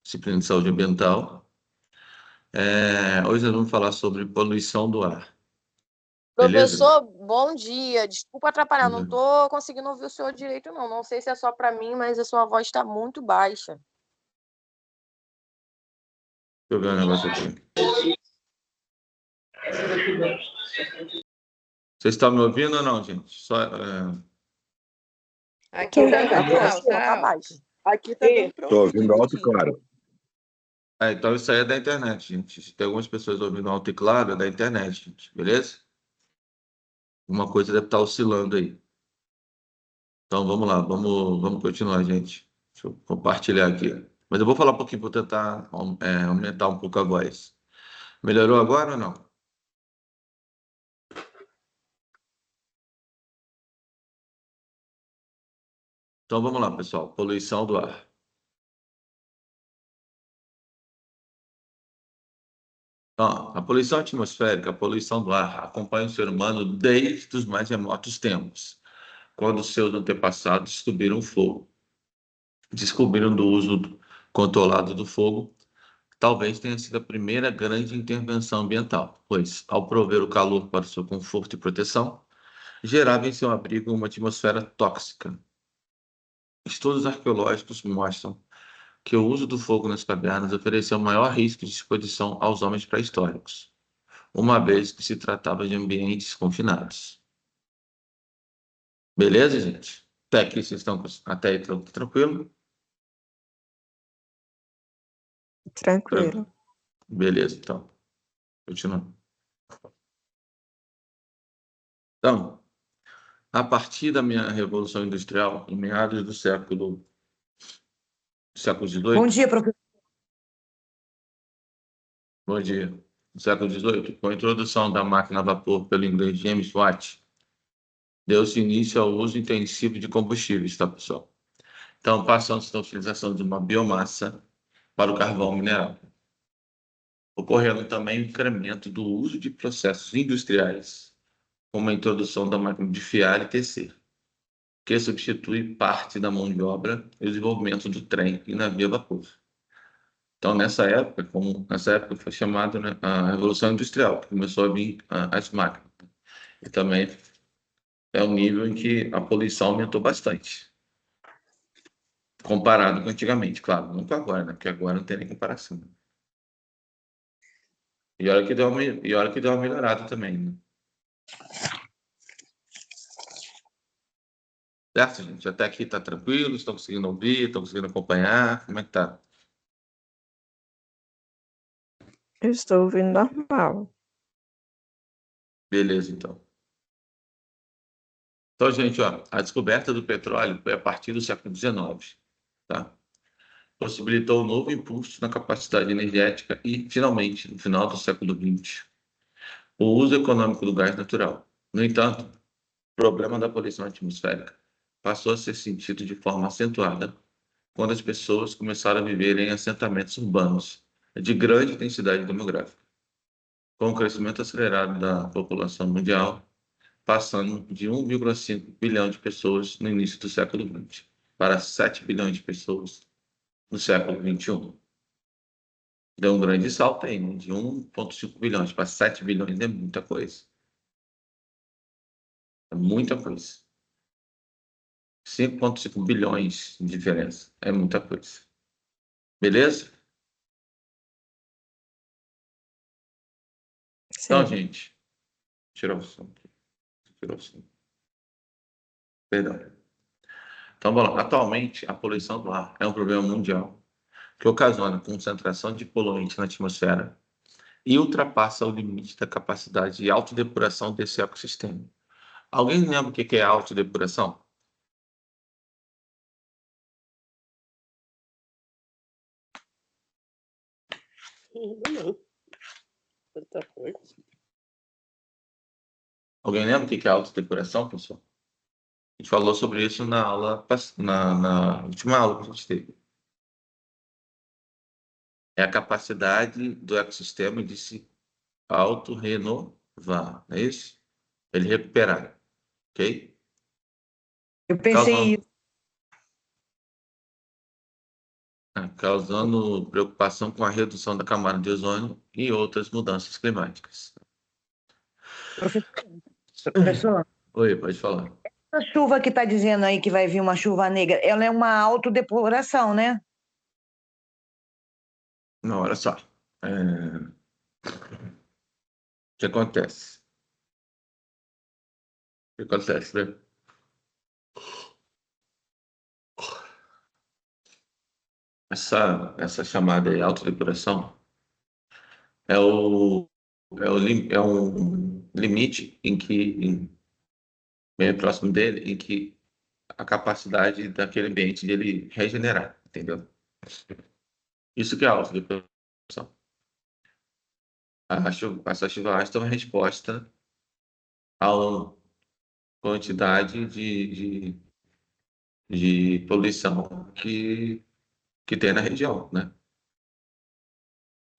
disciplina de saúde ambiental. Hoje nós vamos falar sobre poluição do ar. Beleza? Professor, bom dia. Desculpa atrapalhar, não estou conseguindo ouvir o senhor direito, não. Não sei se é só para mim, mas a sua voz está muito baixa. Deixa eu ver um negócio aqui. Vocês estão me ouvindo ou não, gente? Aqui tá normal, Tá baixo. Aqui tá dando pra Estou ouvir ouvindo alto e direitinho. claro. Então isso aí é da internet, gente. Se tem algumas pessoas ouvindo alto e claro, é da internet, gente. Beleza? Uma coisa deve estar oscilando aí. Então vamos lá, vamos continuar, gente. Deixa eu compartilhar aqui. Mas eu vou falar um pouquinho para tentar aumentar um pouco a voz. Melhorou agora ou não? Então vamos lá, pessoal. Poluição do ar. Então, a poluição atmosférica, a poluição do ar, acompanha o ser humano desde os mais remotos tempos, quando seus antepassados descobriram do uso controlado do fogo. Talvez tenha sido a primeira grande intervenção ambiental, pois, ao prover o calor para o seu conforto e proteção, gerava em seu abrigo uma atmosfera tóxica. Estudos arqueológicos mostram que o uso do fogo nas cavernas ofereceu maior risco de exposição aos homens pré-históricos, uma vez que se tratava de ambientes confinados. Beleza, gente? Até aqui vocês estão até aí tranquilo? Tranquilo. Beleza, então. Continuando. Então, a partir da minha Revolução Industrial, em meados do século XVIII. Bom dia, professor. Bom dia. No século XVIII, com a introdução da máquina a vapor pelo inglês James Watt, deu-se início ao uso intensivo de combustíveis, tá, pessoal? Então, passando-se da utilização de uma biomassa para o carvão mineral. Ocorrendo também o incremento do uso de processos industriais, como a introdução da máquina de fiar e tecer, que substitui parte da mão de obra e o desenvolvimento do trem e navio a vapor. Então, nessa época foi chamada, né, a Revolução Industrial, que começou a vir as máquinas. E também é um nível em que a poluição aumentou bastante, comparado com antigamente, claro, não com agora, né? Porque agora não tem nem comparação. E olha que deu uma melhorada também, né? Certo, gente? Até aqui tá tranquilo? Estão conseguindo ouvir? Estão conseguindo acompanhar? Como é que tá? Eu estou ouvindo normal. Beleza, então. Então, gente, ó, a descoberta do petróleo foi a partir do século XIX, tá? Possibilitou um novo impulso na capacidade energética e, finalmente, no final do século XX, o uso econômico do gás natural. No entanto, o problema da poluição atmosférica passou a ser sentido de forma acentuada quando as pessoas começaram a viver em assentamentos urbanos de grande densidade demográfica, com o crescimento acelerado da população mundial, passando de 1,5 bilhão de pessoas no início do século XX para 7 bilhões de pessoas no século XXI. Deu um grande salto aí, né? De 1,5 bilhões para 7 bilhões é muita coisa. É muita coisa. 5,5 bilhões de diferença. É muita coisa. Beleza? Então, Sim. gente, tirar o som aqui. Tirar o som. Perdão. Então, vamos lá. Atualmente, a poluição do ar é um problema mundial que ocasiona concentração de poluentes na atmosfera e ultrapassa o limite da capacidade de autodepuração desse ecossistema. Alguém lembra o que é autodepuração? Não. Outra coisa. Alguém lembra o que é autodepuração, pessoal? A gente falou sobre isso na aula, na última aula que a gente teve. É a capacidade do ecossistema de se autorrenovar, não é isso? Ele recuperar, ok? Eu pensei Causando, isso. causando preocupação com a redução da camada de ozônio e outras mudanças climáticas. Professor, Oi, pode falar. essa chuva que está dizendo aí que vai vir uma chuva negra, ela é uma autodeploração, né? Não, olha só. O que acontece? O que acontece, né? Essa chamada aí, autodepuração, é um limite bem próximo dele, em que a capacidade daquele ambiente dele regenerar, entendeu? Isso que é a autodepuração. Essa chuva ácida é uma resposta à quantidade de poluição que tem na região, né?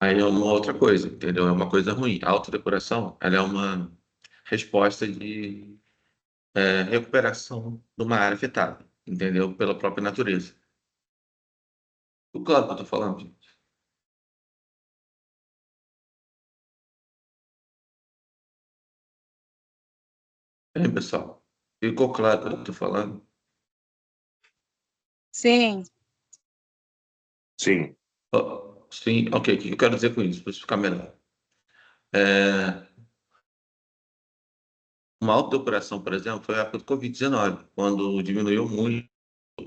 Aí é uma outra coisa, entendeu? É uma coisa ruim. A autodepuração, ela é uma resposta de recuperação de uma área afetada, entendeu? Pela própria natureza. O claro que eu tô falando, gente. Hein, pessoal? Ficou claro o que eu tô falando? Sim. Sim. Sim, ok. O que eu quero dizer com isso? Para ficar melhor. É, uma autodepuração, por exemplo, foi a época do Covid-19, quando diminuiu muito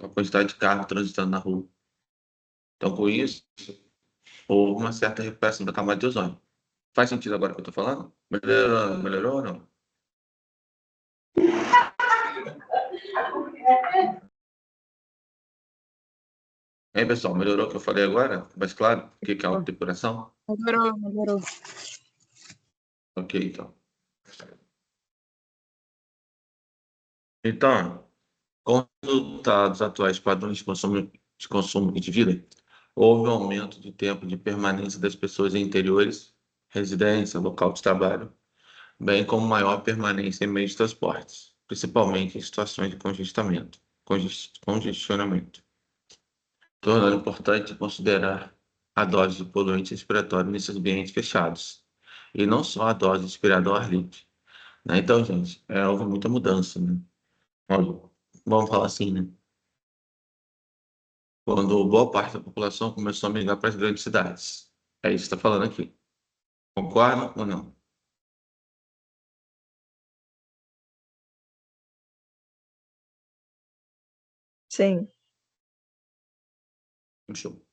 a quantidade de carro transitando na rua. Então, com isso, houve uma certa recuperação da camada de ozônio. Faz sentido agora o que eu estou falando? Melhorou ou não? Hein, pessoal, melhorou o que eu falei agora? Mais claro? O que é autodepuração? Melhorou. Ok, então. Então, com os resultados atuais padrões de consumo e de vida, houve um aumento do tempo de permanência das pessoas em interiores, residência, local de trabalho, bem como maior permanência em meios de transportes, principalmente em situações de congestionamento, tornando importante considerar a dose de poluente respiratório nesses ambientes fechados, e não só a dose inspirada ao ar livre, né? Então, gente, houve muita mudança, né? Olha, vamos falar assim, né? Quando boa parte da população começou a migrar para as grandes cidades. É isso que está falando aqui. Concordam ou não? Sim. Show.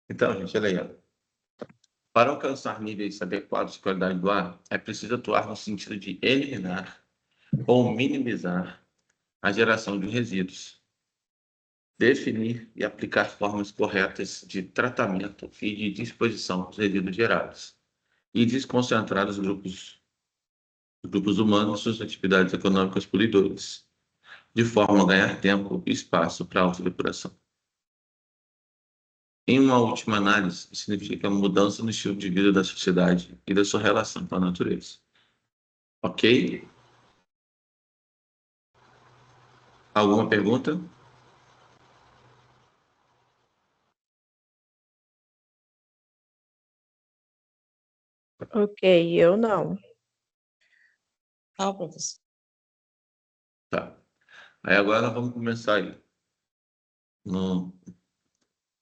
Então, gente, olha aí, ó. Para alcançar níveis adequados de qualidade do ar, é preciso atuar no sentido de eliminar ou minimizar a geração de resíduos, definir e aplicar formas corretas de tratamento e de disposição dos resíduos gerados, e desconcentrar os grupos humanos suas atividades econômicas poluidoras, de forma a ganhar tempo e espaço para a autodepuração. Em uma última análise, significa mudança no estilo de vida da sociedade e da sua relação com a natureza. Ok? Alguma pergunta? Ok, eu não. Professor. Tá. Aí agora nós vamos começar aí.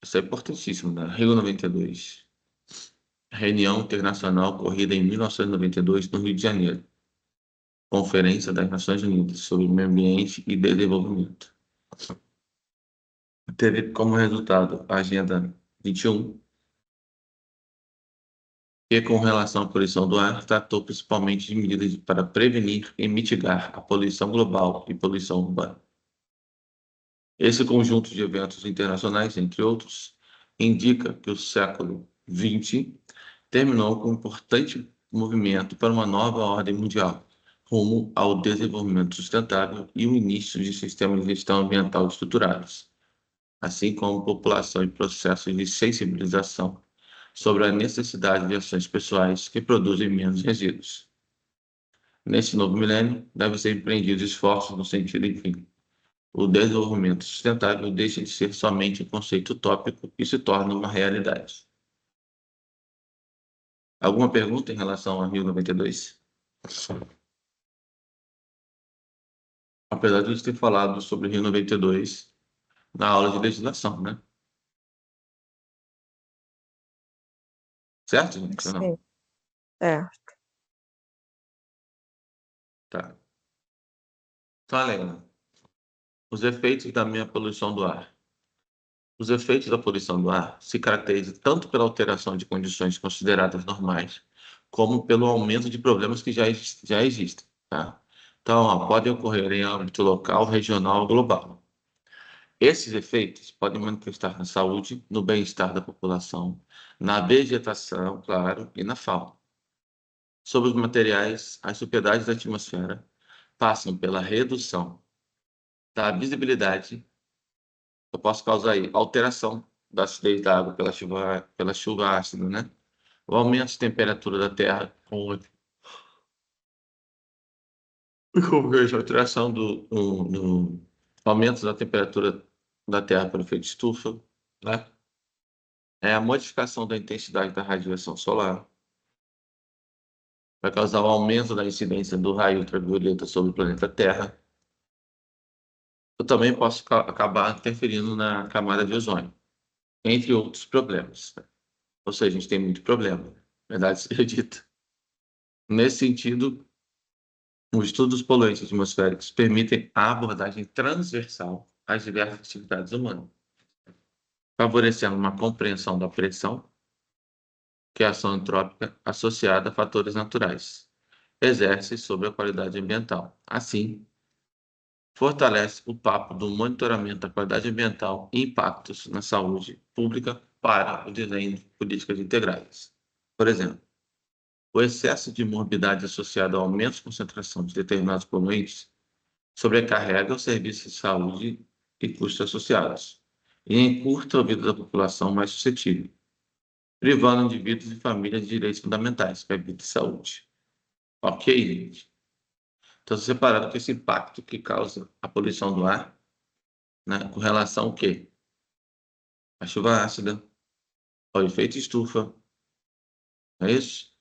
Isso é importantíssimo, né? Rio 92. Reunião Internacional ocorrida em 1992 no Rio de Janeiro. Conferência das Nações Unidas sobre Meio Ambiente e Desenvolvimento. Teve como resultado a Agenda 21, que, com relação à poluição do ar, tratou principalmente de medidas para prevenir e mitigar a poluição global e poluição urbana. Esse conjunto de eventos internacionais, entre outros, indica que o século XX terminou com um importante movimento para uma nova ordem mundial, rumo ao desenvolvimento sustentável e o início de sistemas de gestão ambiental estruturados, assim como população e processos de sensibilização sobre a necessidade de ações pessoais que produzem menos resíduos. Neste novo milênio, devem ser empreendidos esforços no sentido, enfim, o desenvolvimento sustentável deixa de ser somente um conceito utópico e se torna uma realidade. Alguma pergunta em relação ao Rio 92? Apesar de a gente ter falado sobre o Rio 92 na aula de legislação, né? Certo, gente? Ou não? Sim. É. Tá. Então, Helena, os efeitos da minha poluição do ar. Os efeitos da poluição do ar se caracterizam tanto pela alteração de condições consideradas normais, como pelo aumento de problemas que já existem, tá? Então, ó, podem ocorrer em âmbito local, regional ou global. Esses efeitos podem manifestar na saúde, no bem-estar da população, na vegetação, claro, e na fauna. Sobre os materiais, as propriedades da atmosfera passam pela redução da visibilidade. Eu posso causar aí alteração da acidez da água pela chuva ácida, né? O aumento de temperatura da Terra com a alteração do aumento da temperatura da Terra pelo efeito estufa, né? É a modificação da intensidade da radiação solar, vai causar o aumento da incidência do raio ultravioleta sobre o planeta Terra. Eu também posso acabar interferindo na camada de ozônio, entre outros problemas. Ou seja, a gente tem muito problema, verdade seja dita. Nesse sentido, os estudos poluentes atmosféricos permitem a abordagem transversal às diversas atividades humanas, favorecendo uma compreensão da pressão, que é a ação antrópica associada a fatores naturais, exerce sobre a qualidade ambiental. Assim, fortalece o papo do monitoramento da qualidade ambiental e impactos na saúde pública para o desenho de políticas integradas. Por exemplo, o excesso de morbidade associado ao aumento de concentração de determinados poluentes sobrecarrega os serviços de saúde e custos associados, e encurta a vida da população mais suscetível, privando indivíduos e famílias de direitos fundamentais, que é a vida e saúde. Ok, gente? Então, separado com esse impacto que causa a poluição do ar, né, com relação ao quê? A chuva ácida, ao efeito estufa, não é isso?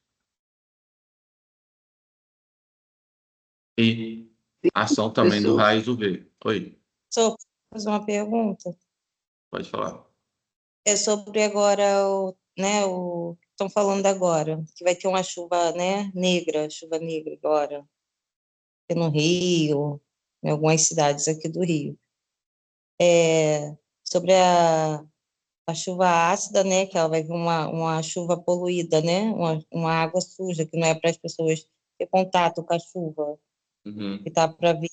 E a ação também do Professor, raio UV. Oi, Só fazer uma pergunta. pode falar. É sobre agora o que estão falando agora, que vai ter uma chuva, né, chuva negra agora, aqui no Rio, em algumas cidades aqui do Rio. Sobre a chuva ácida, né, que ela vai vir uma chuva poluída, né, uma água suja, que não é para as pessoas ter contato com a chuva, Uhum. que está para vir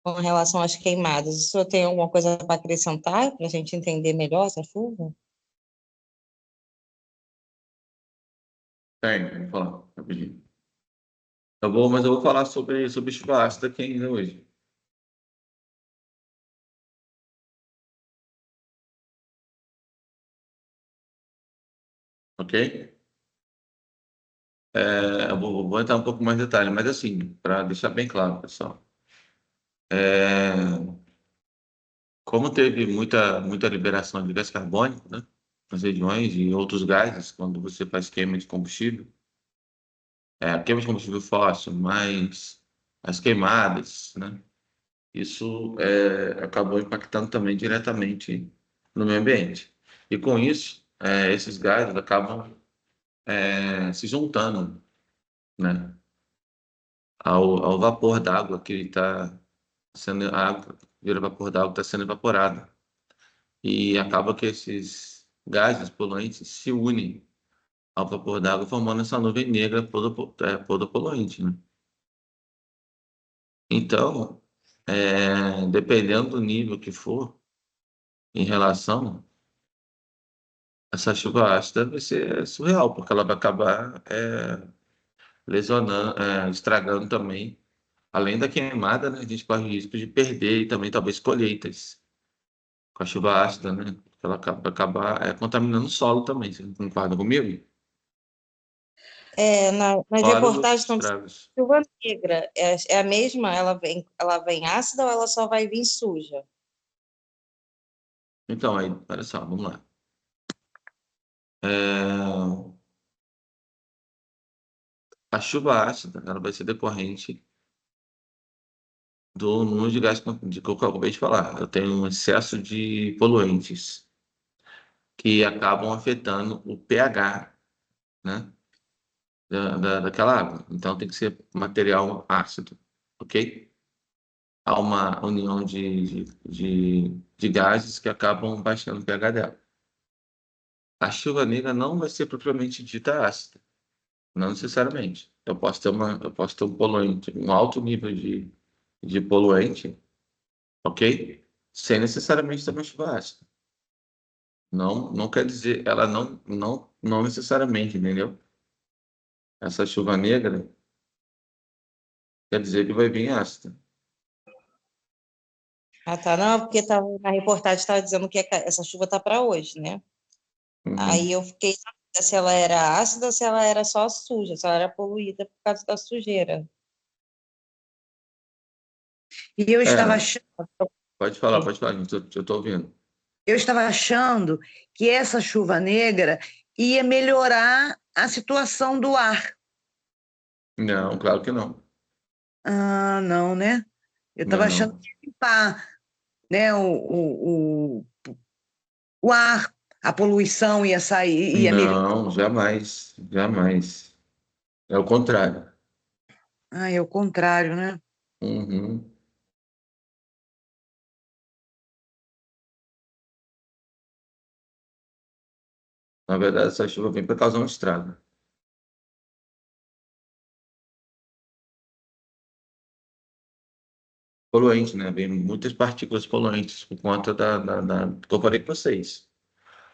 com relação às queimadas. O senhor tem alguma coisa para acrescentar para a gente entender melhor essa chuva? Vou falar rapidinho. Mas eu vou falar sobre chuva ácida aqui ainda hoje. Ok? Eu vou entrar um pouco mais em detalhe, mas assim, para deixar bem claro, pessoal. É, como teve muita liberação de gás carbônico, né, nas regiões e outros gases, quando você faz queima de combustível, queima de combustível fóssil, mas as queimadas, né, isso acabou impactando também diretamente no meio ambiente. E com isso, esses gases acabam se juntando, né, ao vapor d'água que está sendo a água, vira vapor d'água que está sendo evaporada. E acaba que esses gases poluentes se unem ao vapor d'água, formando essa nuvem negra toda poluente, né? Então, dependendo do nível que for, em relação, essa chuva ácida vai ser surreal, porque ela vai acabar lesionando, estragando também. Além da queimada, né, a gente corre o risco de perder e também talvez colheitas com a chuva ácida, né? Ela acaba contaminando o solo também. Você concorda comigo? Nas Fora os reportagens estão dizendo estragos. que chuva negra é a mesma? Ela vem ácida ou ela só vai vir suja? Então, aí, olha só, vamos lá. É, a chuva ácida, ela vai ser decorrente do número de gás que eu acabei de falar. Eu tenho um excesso de poluentes que acabam afetando o pH, né, daquela água. Então, tem que ser material ácido, ok? Há uma união de gases que acabam baixando o pH dela. A chuva negra não vai ser propriamente dita ácida, não necessariamente. Eu posso ter um poluente, um alto nível de poluente, ok? Sem necessariamente ter uma chuva ácida. Não, não quer dizer, ela não necessariamente, entendeu? Essa chuva negra quer dizer que vai vir ácida. Ah, tá. Não, porque na reportagem estava dizendo que essa chuva tá para hoje, né? Aí Uhum. eu fiquei na dúvida se ela era ácida ou se ela era só suja, se ela era poluída por causa da sujeira. E eu estava É, achando, pode falar, gente, eu tô ouvindo. eu estava achando que essa chuva negra ia melhorar a situação do ar. Não, claro que não. Ah, não, né? Eu estava achando Não, que ia limpar, né, o ar, a poluição ia sair, ia melhorar. não, jamais, jamais. É o contrário. Ah, é o contrário, né? Uhum. Na verdade, essa chuva vem para causar um estrago. Poluente, né? Vem muitas partículas poluentes por conta que eu falei com vocês.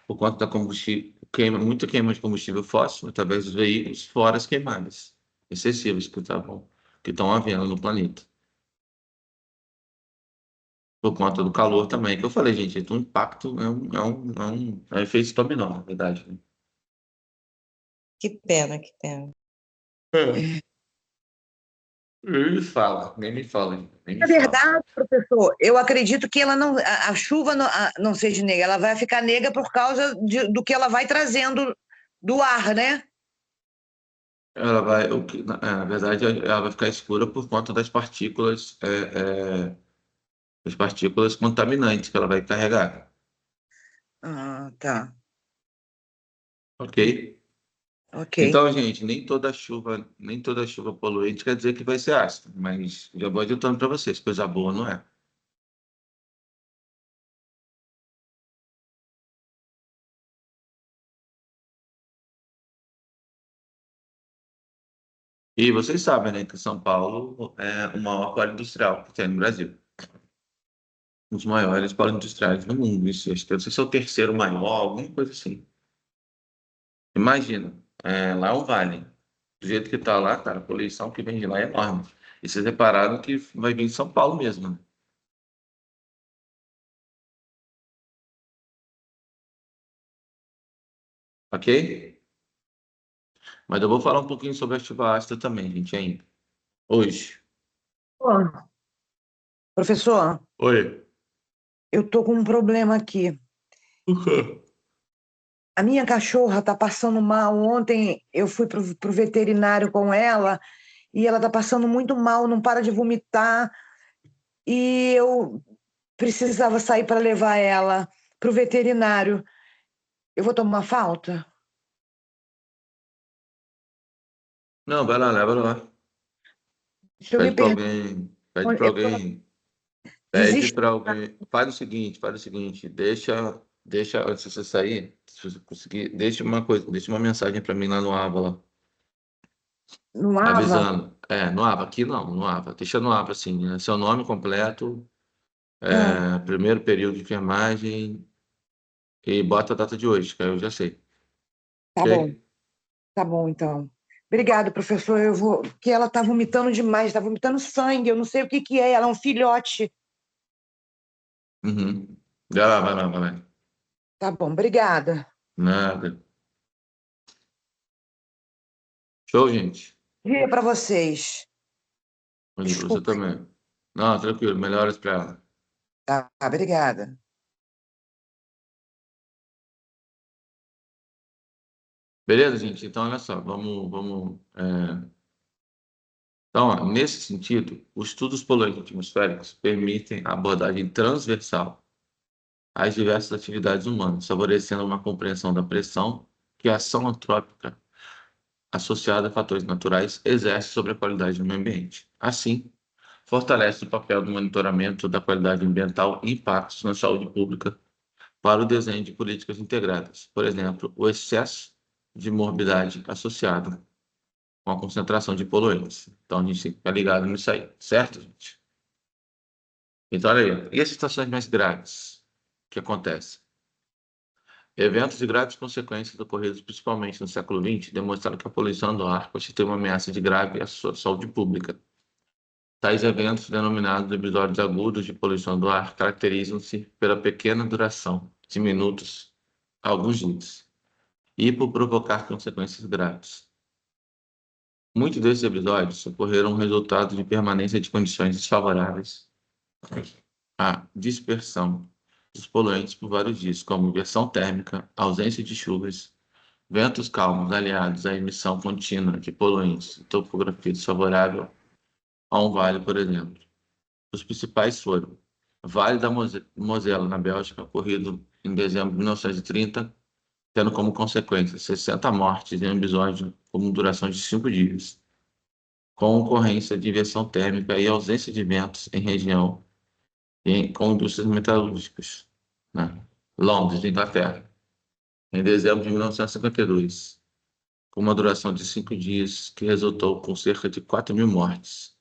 Por conta da combustível, muita queima de combustível fóssil através dos veículos, fora as queimadas excessivas que estão havendo no planeta. Por conta do calor também, que eu falei, gente, o impacto é um efeito dominó, na verdade, né? Que pena, que pena. É. Nem me fala, gente, nem me Na fala. verdade, professor, eu acredito que ela não, a chuva não seja negra, ela vai ficar negra por causa do que ela vai trazendo do ar, né? Ela vai, na verdade, ela vai ficar escura por conta das partículas contaminantes que ela vai carregar, Ah, tá. ok? Ok. Então, gente, nem toda chuva poluente quer dizer que vai ser ácida, mas já vou adiantando para vocês, coisa boa não é. E vocês sabem, né, que São Paulo é o maior polo industrial que tem no Brasil. Um dos maiores polos industriais do mundo. Isso, acho que não sei se é o terceiro maior, alguma coisa assim. Imagina, lá é um vale. Do jeito que tá lá, cara, a poluição que vem de lá é enorme. E vocês repararam que vai vir de São Paulo mesmo, né? Ok? Mas eu vou falar um pouquinho sobre a chuva ácida também, gente, ainda. Hoje. Ô, professor, Oi. eu tô com um problema aqui. A minha cachorra tá passando mal. Ontem eu fui pro veterinário com ela e ela tá passando muito mal, não para de vomitar. E eu precisava sair para levar ela pro veterinário. Eu vou tomar falta? Não, vai lá, leva lá. Se eu me perder, Pede para eu tô... alguém, pede desiste. para alguém. Faz o seguinte, deixa antes de você sair, se você conseguir, deixa uma mensagem para mim lá no Aba, lá, No Ava? avisando. No Aba, aqui não, no Aba. Deixa no Aba, assim, né? Seu nome completo, Ah, primeiro período de enfermagem e bota a data de hoje, que aí eu já sei. Ok? tá bom então. Obrigada, professor. Eu vou. Que ela tá vomitando demais, tá vomitando sangue. Eu não sei o que que é. Ela é um filhote. Uhum. Vai lá, vai lá, vai lá. Tá bom, obrigada. Nada. Show, gente? Dia para vocês. Bom dia pra você Desculpa. também. Não, tranquilo. Melhoras para ela. Tá, obrigada. Beleza, gente? Então, olha só. Então, ó, nesse sentido, os estudos poluentes atmosféricos permitem a abordagem transversal às diversas atividades humanas, favorecendo uma compreensão da pressão que a ação antrópica associada a fatores naturais exerce sobre a qualidade do meio ambiente. Assim, fortalece o papel do monitoramento da qualidade ambiental e impactos na saúde pública para o desenho de políticas integradas. Por exemplo, o excesso de morbidade associado com a concentração de poluentes. Então, a gente tem que ficar ligado nisso aí, certo, gente? Então, olha aí. E as situações mais graves que acontecem? Eventos de graves consequências ocorridos principalmente no século XX demonstraram que a poluição do ar constitui uma ameaça de grave à saúde pública. Tais eventos, denominados episódios agudos de poluição do ar, caracterizam-se pela pequena duração, de minutos a alguns dias, e por provocar consequências graves. Muitos desses episódios ocorreram resultado de permanência de condições desfavoráveis à dispersão dos poluentes por vários dias, como inversão térmica, ausência de chuvas, ventos calmos aliados à emissão contínua de poluentes e topografia desfavorável a um vale, por exemplo. Os principais foram Vale da Mosela, na Bélgica, ocorrido em dezembro de 1930, tendo como consequência 60 mortes em um episódio com duração de 5 dias, com ocorrência de inversão térmica e ausência de ventos em região com indústrias metalúrgicas, né? Londres, Inglaterra, em dezembro de 1952, com uma duração de 5 dias, que resultou com cerca de 4.000 mortes.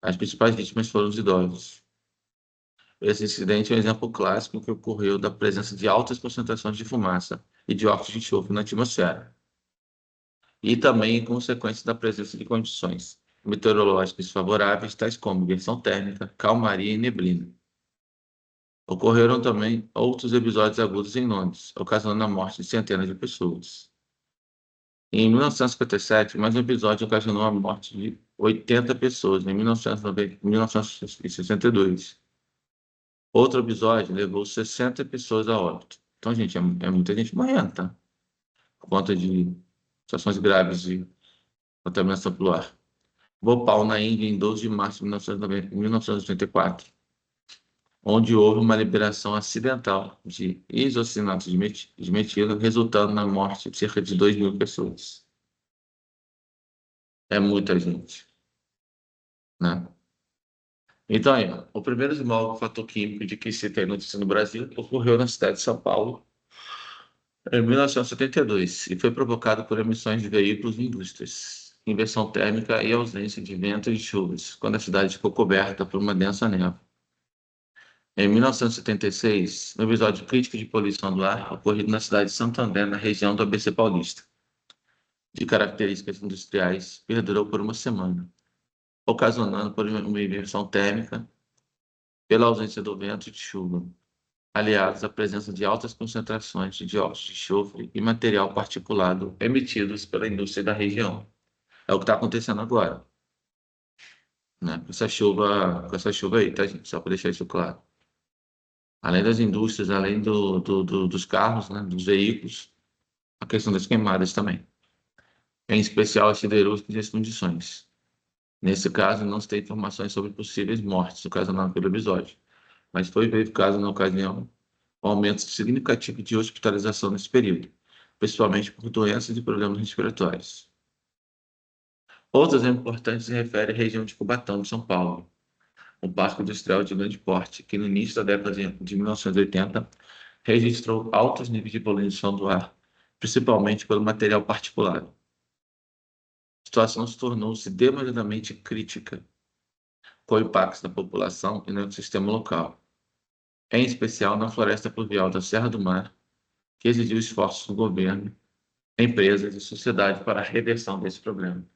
As principais vítimas foram os idosos. Esse incidente é um exemplo clássico que ocorreu da presença de altas concentrações de fumaça e de óxido de enxofre na atmosfera, e também em consequência da presença de condições meteorológicas favoráveis, tais como inversão térmica, calmaria e neblina. Ocorreram também outros episódios agudos em Londres, ocasionando a morte de centenas de pessoas. Em 1957, mais um episódio ocasionou a morte de 80 pessoas, em 1962. Outro episódio levou 60 pessoas a óbito. Então, gente, é muita gente morrendo, tá? Por conta de situações graves de contaminação pelo ar. Bhopal, na Índia, em 12 de março de 1984, onde houve uma liberação acidental de isocianato de metila, resultando na morte de cerca de 2.000 pessoas. É muita gente, né? Então, aí, ó, o primeiro fator químico de que se tem notícia no Brasil ocorreu na cidade de São Paulo, em 1972, e foi provocado por emissões de veículos e indústrias, inversão térmica e ausência de vento e chuvas, quando a cidade ficou coberta por uma densa névoa. Em 1976, no episódio crítico de poluição do ar ocorrido na cidade de Santo André, na região do ABC Paulista, de características industriais, perdurou por uma semana, ocasionando por uma inversão térmica pela ausência do vento e de chuva, aliados à presença de altas concentrações de dióxido de enxofre e material particulado emitidos pela indústria da região. É o que está acontecendo agora, né? Com essa chuva aí, tá, gente? Só para deixar isso claro. Além das indústrias, além dos carros, né, dos veículos, a questão das queimadas também. Em especial as siderúrgicas e as condições. Nesse caso, não se tem informações sobre possíveis mortes ocasionadas pelo episódio, mas foi verificado na ocasião um aumento significativo de hospitalização nesse período, principalmente por doenças e problemas respiratórios. Outro exemplo importante se refere à região de Cubatão, de São Paulo, um parque industrial de grande porte, que no início da década de 1980 registrou altos níveis de poluição do ar, principalmente pelo material particulado. A situação se tornou-se demasiadamente crítica, com impactos na população e no ecossistema local, em especial na floresta pluvial da Serra do Mar, que exigiu esforços do governo, empresas e sociedade para a reversão desse problema.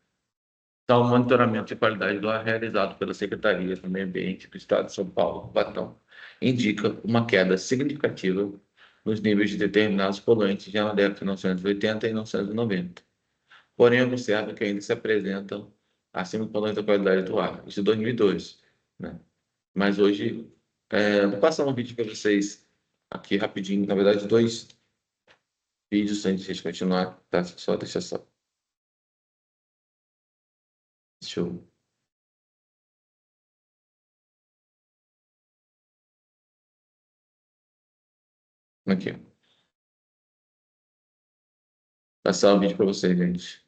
Então, o monitoramento de qualidade do ar realizado pela Secretaria do Meio Ambiente do Estado de São Paulo, Cubatão, indica uma queda significativa nos níveis de determinados poluentes já na década de 1980 e 1990, porém observa que ainda se apresentam acima do padrão da qualidade do ar. Isso em 2002, né? Mas hoje, vou passar um vídeo para vocês aqui rapidinho, na verdade, dois vídeos antes de a gente continuar, tá? Deixa eu... Aqui, ó. Passar um vídeo para vocês, gente.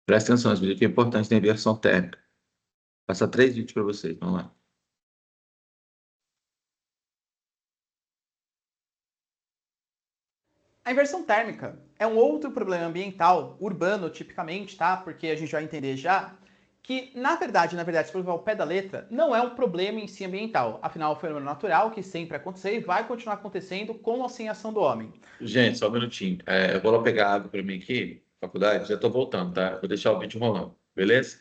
Presta atenção, esse vídeo aqui é importante, tem versão térmica. Passar 3 vídeos para vocês, vamos lá. A inversão térmica é um outro problema ambiental, urbano tipicamente, tá? Porque a gente vai entender já que, na verdade, se for levar o pé da letra, não é um problema em si ambiental. Afinal, é um fenômeno natural que sempre aconteceu e vai continuar acontecendo com ou sem ação do homem. Gente, só um minutinho. Eu vou lá pegar água para mim aqui, faculdade, já estou voltando, tá? Vou deixar o vídeo rolando, beleza?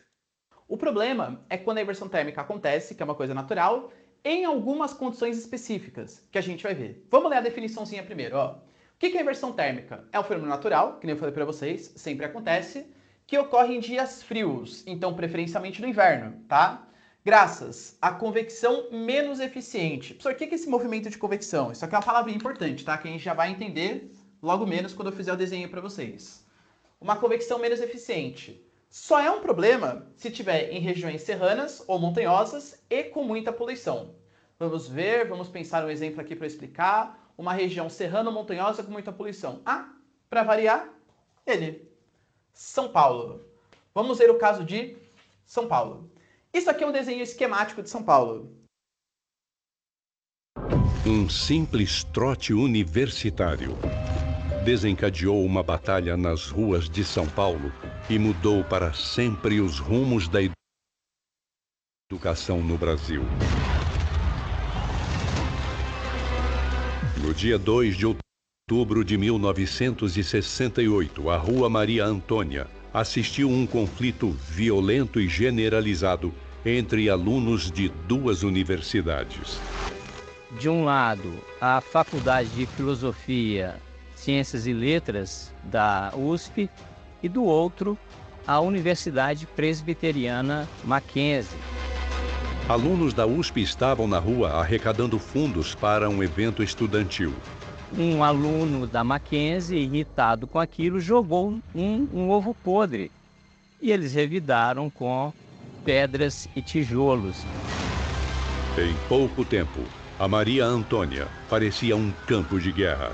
O problema é quando a inversão térmica acontece, que é uma coisa natural, em algumas condições específicas, que a gente vai ver. Vamos ler a definiçãozinha primeiro, ó. O que é inversão térmica? É um fenômeno natural, que nem eu falei para vocês, sempre acontece, que ocorre em dias frios, então preferencialmente no inverno, tá? Graças à convecção menos eficiente. Professor, o que é esse movimento de convecção? Isso aqui é uma palavrinha importante, tá? Que a gente já vai entender logo menos quando eu fizer o desenho para vocês. Uma convecção menos eficiente. Só é um problema se tiver em regiões serranas ou montanhosas e com muita poluição. Vamos ver, vamos pensar um exemplo aqui para explicar. Uma região serrana ou montanhosa com muita poluição. Para variar, ele. São Paulo. Vamos ver o caso de São Paulo. Isso aqui é um desenho esquemático de São Paulo. Um simples trote universitário desencadeou uma batalha nas ruas de São Paulo e mudou para sempre os rumos da educação no Brasil. No dia 2 de outubro de 1968, a Rua Maria Antônia assistiu um conflito violento e generalizado entre alunos de 2 universidades. De um lado, a Faculdade de Filosofia, Ciências e Letras da USP e do outro, a Universidade Presbiteriana Mackenzie. Alunos da USP estavam na rua arrecadando fundos para um evento estudantil. Um aluno da Mackenzie, irritado com aquilo, jogou um ovo podre e eles revidaram com pedras e tijolos. Em pouco tempo, a Maria Antônia parecia um campo de guerra.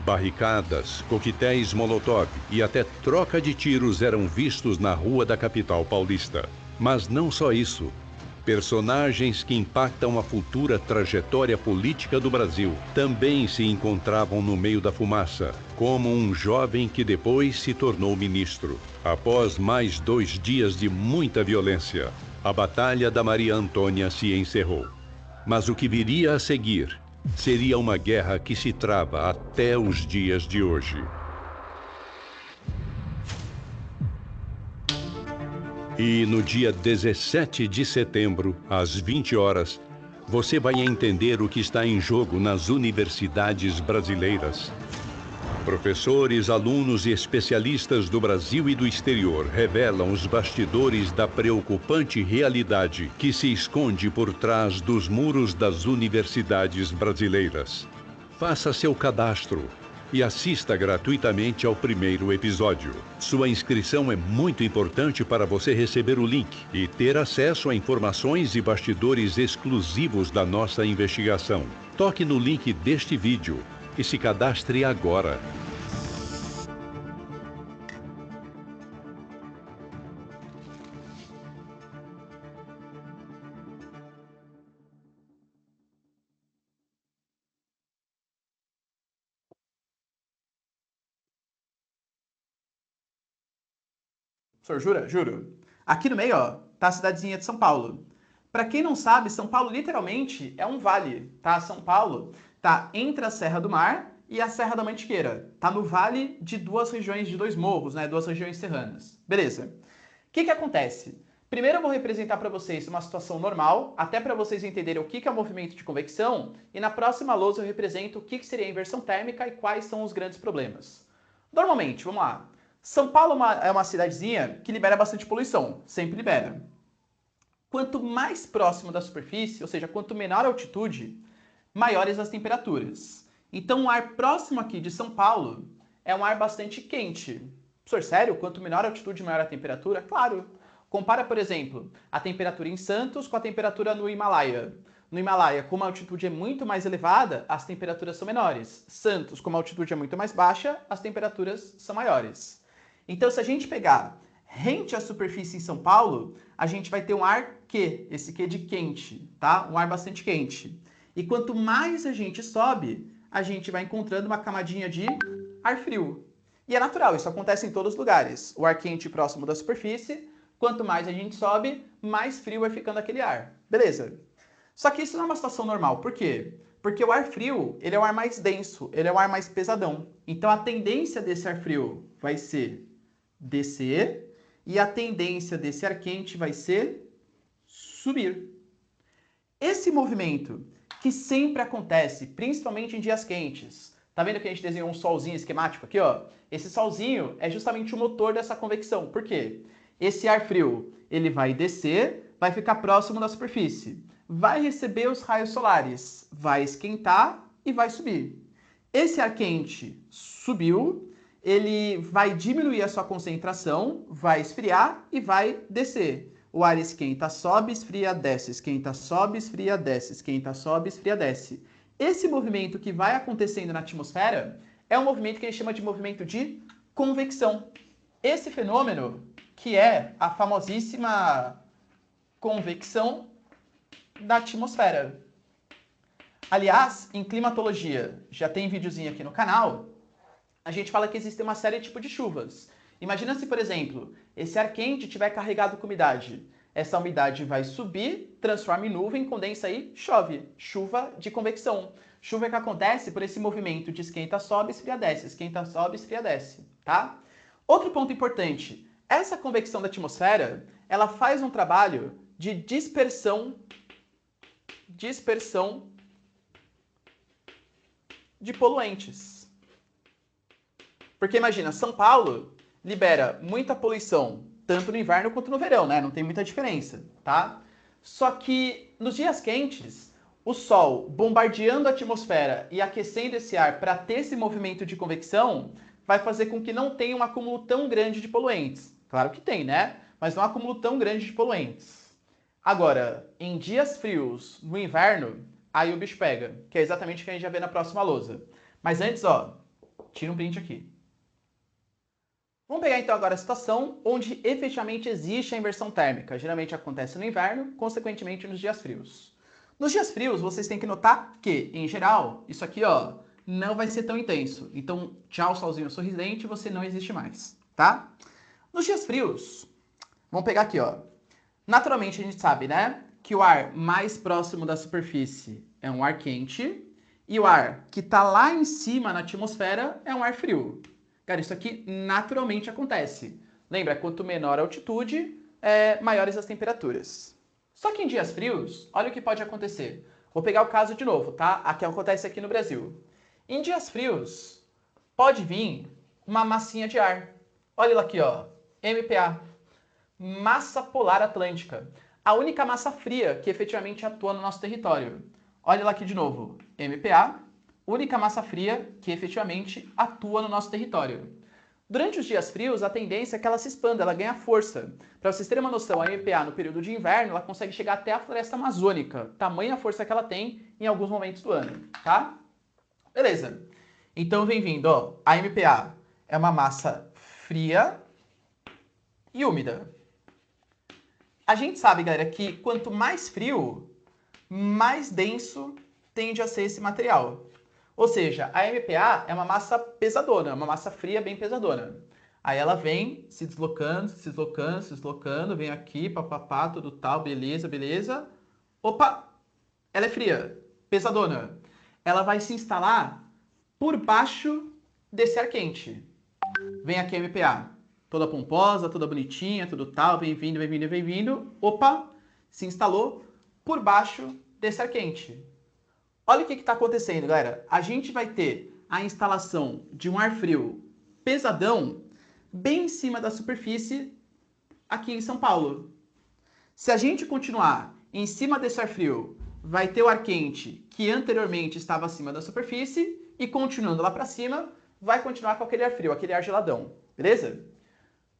Barricadas, coquetéis Molotov e até troca de tiros eram vistos na rua da capital paulista. Mas não só isso. Personagens que impactam a futura trajetória política do Brasil também se encontravam no meio da fumaça, como um jovem que depois se tornou ministro. Após mais 2 dias de muita violência, a Batalha da Maria Antônia se encerrou. Mas o que viria a seguir seria uma guerra que se trava até os dias de hoje. E no dia 17 de setembro, às 20 horas, você vai entender o que está em jogo nas universidades brasileiras. Professores, alunos e especialistas do Brasil e do exterior revelam os bastidores da preocupante realidade que se esconde por trás dos muros das universidades brasileiras. Faça seu cadastro e assista gratuitamente ao primeiro episódio. Sua inscrição é muito importante para você receber o link e ter acesso a informações e bastidores exclusivos da nossa investigação. Toque no link deste vídeo e se cadastre agora. Professor, jura? Juro. Aqui no meio, ó, tá a cidadezinha de São Paulo. Para quem não sabe, São Paulo literalmente é um vale, tá? São Paulo tá entre a Serra do Mar e a Serra da Mantiqueira. Tá no vale de duas regiões, de dois morros, né? Duas regiões serranas. Beleza. O que acontece? Primeiro eu vou representar para vocês uma situação normal, até para vocês entenderem o que é o movimento de convecção, e na próxima lousa eu represento o que seria a inversão térmica e quais são os grandes problemas. Normalmente, vamos lá. São Paulo é uma cidadezinha que libera bastante poluição, sempre libera. Quanto mais próximo da superfície, ou seja, quanto menor a altitude, maiores as temperaturas. Então, o ar próximo aqui de São Paulo é um ar bastante quente. Professor, sério? Quanto menor a altitude, maior a temperatura? Claro. Compara, por exemplo, a temperatura em Santos com a temperatura no Himalaia. No Himalaia, como a altitude é muito mais elevada, as temperaturas são menores. Santos, como a altitude é muito mais baixa, as temperaturas são maiores. Então, se a gente pegar rente à superfície em São Paulo, a gente vai ter um ar Q, esse Q de quente, tá? Um ar bastante quente. E quanto mais a gente sobe, a gente vai encontrando uma camadinha de ar frio. E é natural, isso acontece em todos os lugares. O ar quente próximo da superfície, quanto mais a gente sobe, mais frio vai ficando aquele ar. Beleza. Só que isso não é uma situação normal. Por quê? Porque o ar frio, ele é o ar mais denso, ele é o ar mais pesadão. Então a tendência desse ar frio vai ser descer e a tendência desse ar quente vai ser subir. Esse movimento que sempre acontece, principalmente em dias quentes. Tá vendo que a gente desenhou um solzinho esquemático aqui, ó? Esse solzinho é justamente o motor dessa convecção. Por quê? Esse ar frio, ele vai descer, vai ficar próximo da superfície. Vai receber os raios solares, vai esquentar e vai subir. Esse ar quente subiu, ele vai diminuir a sua concentração, vai esfriar e vai descer. O ar esquenta, sobe, esfria, desce, esquenta, sobe, esfria, desce, esquenta, sobe, esfria, desce. Esse movimento que vai acontecendo na atmosfera é um movimento que a gente chama de movimento de convecção. Esse fenômeno, que é a famosíssima convecção da atmosfera. Aliás, em climatologia, já tem videozinho aqui no canal, a gente fala que existe uma série de tipos de chuvas. Imagina se, por exemplo, esse ar quente estiver carregado com umidade. Essa umidade vai subir, transforma em nuvem, condensa e chove. Chuva de convecção. Chuva que acontece por esse movimento de esquenta, sobe, esfria, desce. Esquenta, sobe, esfria, desce. Tá? Outro ponto importante. Essa convecção da atmosfera, ela faz um trabalho de dispersão de poluentes. Porque imagina, São Paulo libera muita poluição, tanto no inverno quanto no verão, né? Não tem muita diferença, tá? Só que nos dias quentes, o Sol bombardeando a atmosfera e aquecendo esse ar para ter esse movimento de convecção, vai fazer com que não tenha um acúmulo tão grande de poluentes. Claro que tem, né? Mas não um acúmulo tão grande de poluentes. Agora, em dias frios, no inverno, aí o bicho pega, que é exatamente o que a gente já vê na próxima lousa. Mas antes, ó, tira um print aqui. Vamos pegar então agora a situação onde efetivamente existe a inversão térmica. Geralmente acontece no inverno, consequentemente nos dias frios. Nos dias frios, vocês têm que notar que, em geral, isso aqui, ó, não vai ser tão intenso. Então, tchau, solzinho sorridente, você não existe mais, tá? Nos dias frios, vamos pegar aqui, ó. Naturalmente, a gente sabe, né, que o ar mais próximo da superfície é um ar quente e o ar que está lá em cima na atmosfera é um ar frio. Cara, isso aqui naturalmente acontece. Lembra, quanto menor a altitude, maiores as temperaturas. Só que em dias frios, olha o que pode acontecer. Vou pegar o caso de novo, tá? Aqui acontece aqui no Brasil. Em dias frios, pode vir uma massinha de ar. Olha lá aqui, ó. MPA. Massa polar atlântica. A única massa fria que efetivamente atua no nosso território. Olha lá aqui de novo. MPA. Única massa fria que efetivamente atua no nosso território. Durante os dias frios, a tendência é que ela se expanda, ela ganha força. Para vocês terem uma noção, a MPA no período de inverno, ela consegue chegar até a floresta amazônica. Tamanha a força que ela tem em alguns momentos do ano, tá? Beleza. Então vem vindo, ó. A MPA é uma massa fria e úmida. A gente sabe, galera, que quanto mais frio, mais denso tende a ser esse material. Ou seja, a MPA é uma massa pesadona, uma massa fria bem pesadona. Aí ela vem se deslocando, se deslocando, se deslocando, vem aqui, papapá, tudo tal, beleza, beleza. Opa, ela é fria, pesadona. Ela vai se instalar por baixo desse ar quente. Vem aqui a MPA, toda pomposa, toda bonitinha, tudo tal, bem-vindo, bem-vindo, bem-vindo. Opa, se instalou por baixo desse ar quente. Olha o que está acontecendo, galera. A gente vai ter a instalação de um ar frio pesadão bem em cima da superfície aqui em São Paulo. Se a gente continuar em cima desse ar frio, vai ter o ar quente que anteriormente estava acima da superfície e continuando lá para cima, vai continuar com aquele ar frio, aquele ar geladão. Beleza?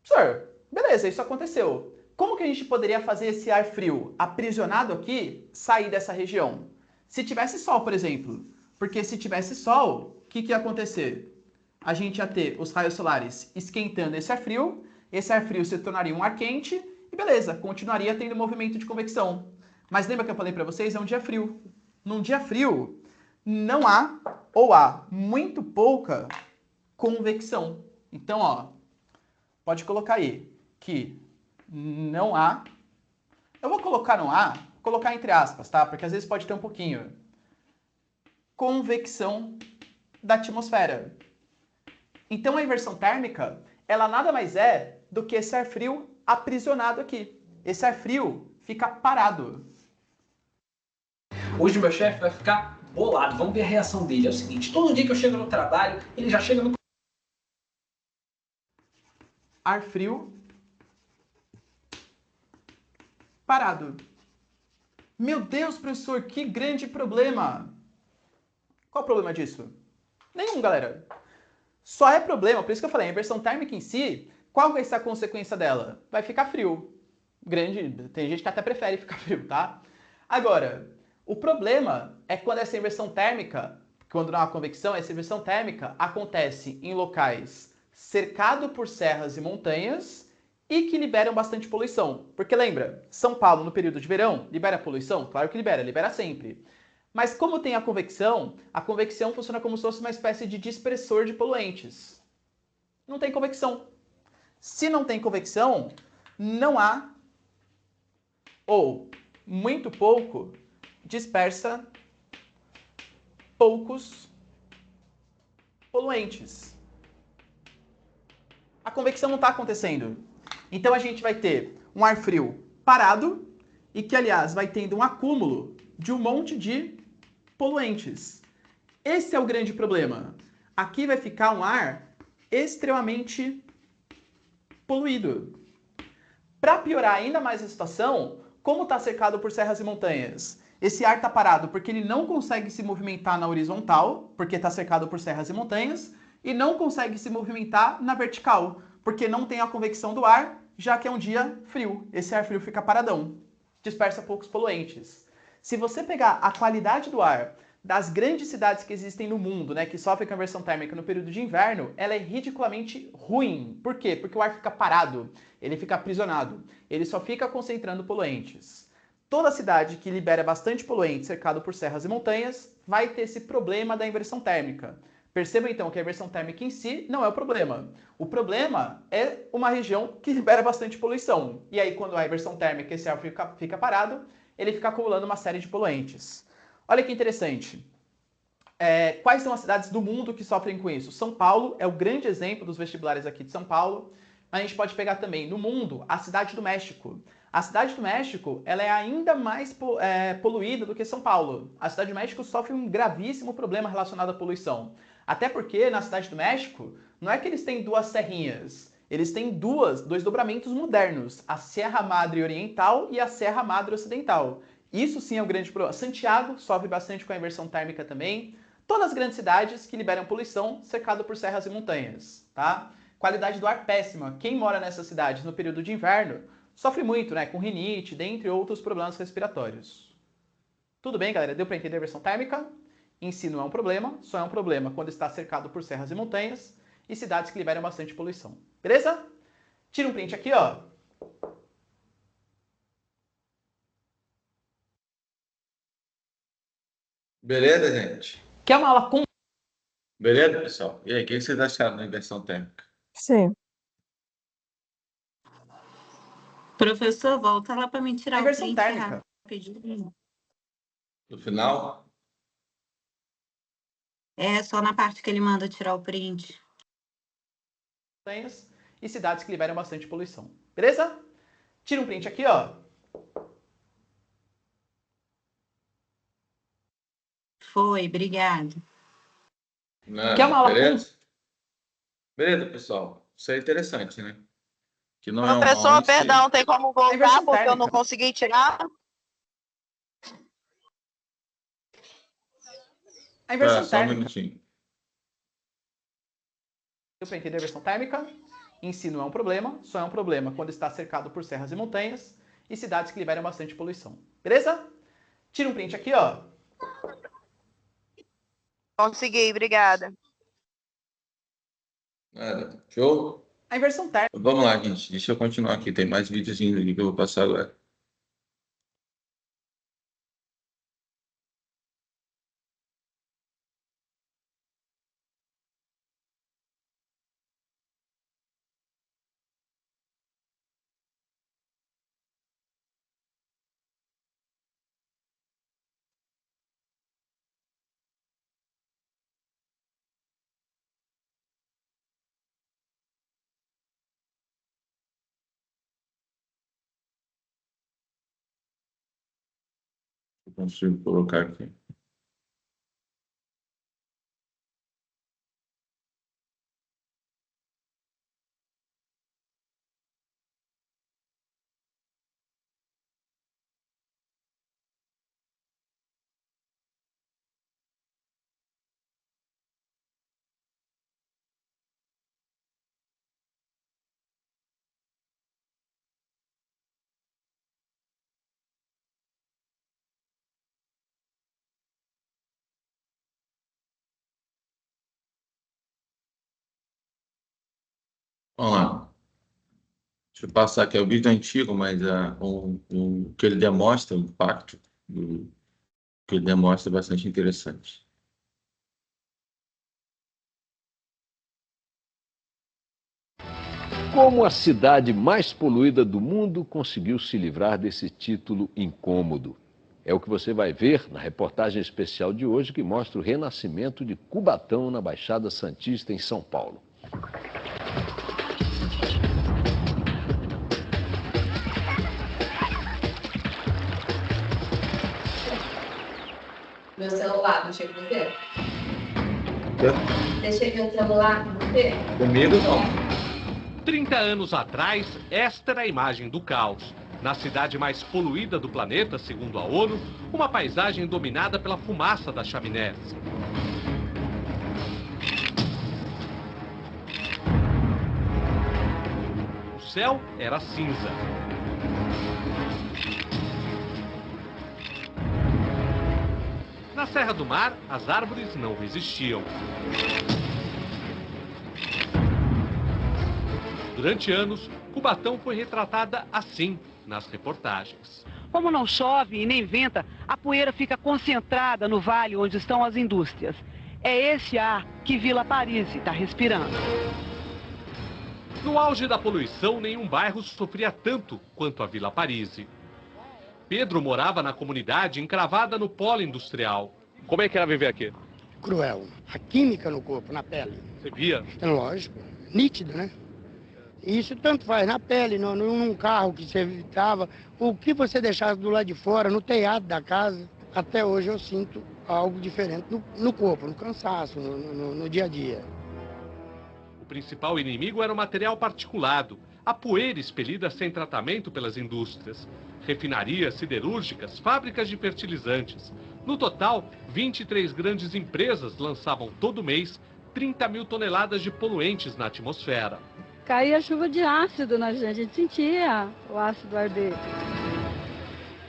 Professor, beleza, isso aconteceu. Como que a gente poderia fazer esse ar frio aprisionado aqui sair dessa região? Se tivesse sol, por exemplo. Porque se tivesse sol, o que ia acontecer? A gente ia ter os raios solares esquentando esse ar frio se tornaria um ar quente e beleza, continuaria tendo movimento de convecção. Mas lembra que eu falei para vocês? É um dia frio. Num dia frio, não há ou há muito pouca convecção. Então, ó, pode colocar aí que não há. Eu vou colocar no há, colocar entre aspas, tá? Porque às vezes pode ter um pouquinho. Convecção da atmosfera. Então a inversão térmica, ela nada mais é do que esse ar frio aprisionado aqui. Esse ar frio fica parado. Hoje o meu chefe vai ficar bolado. Vamos ver a reação dele. É o seguinte, todo dia que eu chego no trabalho, ele já chega no... Ar frio parado. Meu Deus, professor, que grande problema. Qual o problema disso? Nenhum, galera. Só é problema, por isso que eu falei, a inversão térmica em si, qual vai ser a consequência dela? Vai ficar frio. Grande, tem gente que até prefere ficar frio, tá? Agora, o problema é quando essa inversão térmica, quando não há convecção, essa inversão térmica acontece em locais cercados por serras e montanhas e que liberam bastante poluição. Porque lembra, São Paulo no período de verão libera poluição? Claro que libera sempre. Mas como tem a convecção funciona como se fosse uma espécie de dispersor de poluentes. Não tem convecção. Se não tem convecção, não há, ou muito pouco, dispersa poucos poluentes. A convecção não está acontecendo. Então a gente vai ter um ar frio parado e que, aliás, vai tendo um acúmulo de um monte de poluentes. Esse é o grande problema. Aqui vai ficar um ar extremamente poluído. Para piorar ainda mais a situação, como está cercado por serras e montanhas? Esse ar está parado porque ele não consegue se movimentar na horizontal, porque está cercado por serras e montanhas, e não consegue se movimentar na vertical, porque não tem a convecção do ar, já que é um dia frio. Esse ar frio fica paradão, dispersa poucos poluentes. Se você pegar a qualidade do ar das grandes cidades que existem no mundo, né, que sofrem com a inversão térmica no período de inverno, ela é ridiculamente ruim. Por quê? Porque o ar fica parado, ele fica aprisionado, ele só fica concentrando poluentes. Toda cidade que libera bastante poluente cercado por serras e montanhas vai ter esse problema da inversão térmica. Perceba então que a inversão térmica em si não é o problema. O problema é uma região que libera bastante poluição. E aí quando a inversão térmica, esse ar fica parado, ele fica acumulando uma série de poluentes. Olha que interessante. Quais são as cidades do mundo que sofrem com isso? São Paulo é o grande exemplo dos vestibulares aqui de São Paulo. Mas a gente pode pegar também, no mundo, a Cidade do México. A Cidade do México ela é ainda mais poluída do que São Paulo. A Cidade do México sofre um gravíssimo problema relacionado à poluição. Até porque, na Cidade do México, não é que eles têm duas serrinhas. Eles têm dois dobramentos modernos. A Serra Madre Oriental e a Serra Madre Ocidental. Isso sim é um grande problema. Santiago sofre bastante com a inversão térmica também. Todas as grandes cidades que liberam poluição cercado por serras e montanhas, tá? Qualidade do ar péssima. Quem mora nessas cidades no período de inverno sofre muito, né? Com rinite, dentre outros problemas respiratórios. Tudo bem, galera? Deu para entender a inversão térmica? Em si não é um problema, só é um problema quando está cercado por serras e montanhas e cidades que liberam bastante poluição. Beleza? Tira um print aqui, ó. Beleza, gente? Quer uma aula com... Beleza, pessoal? E aí, o que vocês acharam da inversão térmica? Sim. Professor, volta lá para me tirar o Inversão print térmica. rapidinho. No final, É só na parte que ele manda tirar o print. Montanhas e cidades que liberam bastante poluição. Beleza? Tira um print aqui, ó. Foi, obrigado. né? Quer uma aula Beleza? Beleza, pessoal. Isso é interessante, né? Que não é um Professor, aula em si. perdão, tem como voltar inversão porque eu não térmica. consegui tirar? A inversão Só um térmica. minutinho. Deu para entender a inversão térmica? Em si não é um problema, só é um problema quando está cercado por serras e montanhas e cidades que liberam bastante poluição. Beleza? Tira um print aqui, ó. Consegui, obrigada. Nada. Show? A inversão térmica. Vamos lá, gente. Deixa eu continuar aqui. Tem mais videozinhos aqui que eu vou passar agora. Eu consigo colocar aqui. Vamos lá. Deixa eu passar aqui. É o vídeo antigo, mas o que ele demonstra, o impacto que ele demonstra é bastante interessante. Como a cidade mais poluída do mundo conseguiu se livrar desse título incômodo? É o que você vai ver na reportagem especial de hoje que mostra o renascimento de Cubatão na Baixada Santista, em São Paulo. Meu celular, deixei com você? Deixei meu celular com você? Comigo, não. 30 anos atrás, esta era a imagem do caos. Na cidade mais poluída do planeta, segundo a ONU, uma paisagem dominada pela fumaça das chaminés. O céu era cinza. Na Serra do Mar, as árvores não resistiam. Durante anos, Cubatão foi retratada assim nas reportagens. Como não chove e nem venta, a poeira fica concentrada no vale onde estão as indústrias. É esse ar que Vila Paris está respirando. No auge da poluição, nenhum bairro sofria tanto quanto a Vila Paris. Pedro morava na comunidade encravada no polo industrial. Como é que era viver aqui? Cruel. A química no corpo, na pele. Você via? É lógico. Nítido, né? Isso tanto faz na pele, num carro que você estava, o que você deixasse do lado de fora, no telhado da casa. Até hoje eu sinto algo diferente no corpo, no cansaço, no dia a dia. O principal inimigo era o material particulado, a poeira expelida sem tratamento pelas indústrias. Refinarias siderúrgicas, fábricas de fertilizantes. No total, 23 grandes empresas lançavam todo mês 30 mil toneladas de poluentes na atmosfera. Caía chuva de ácido na gente, a gente sentia o ácido arder.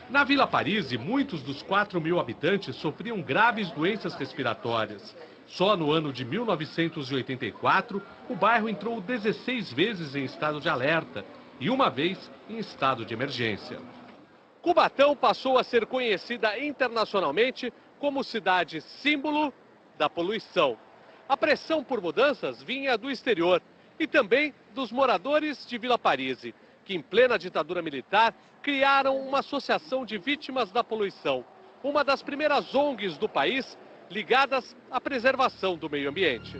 Na Vila Paris, muitos dos 4 mil habitantes sofriam graves doenças respiratórias. Só no ano de 1984, o bairro entrou 16 vezes em estado de alerta e uma vez em estado de emergência. Cubatão passou a ser conhecida internacionalmente como cidade símbolo da poluição. A pressão por mudanças vinha do exterior e também dos moradores de Vila Paris, que, em plena ditadura militar, criaram uma associação de vítimas da poluição, uma das primeiras ONGs do país ligadas à preservação do meio ambiente.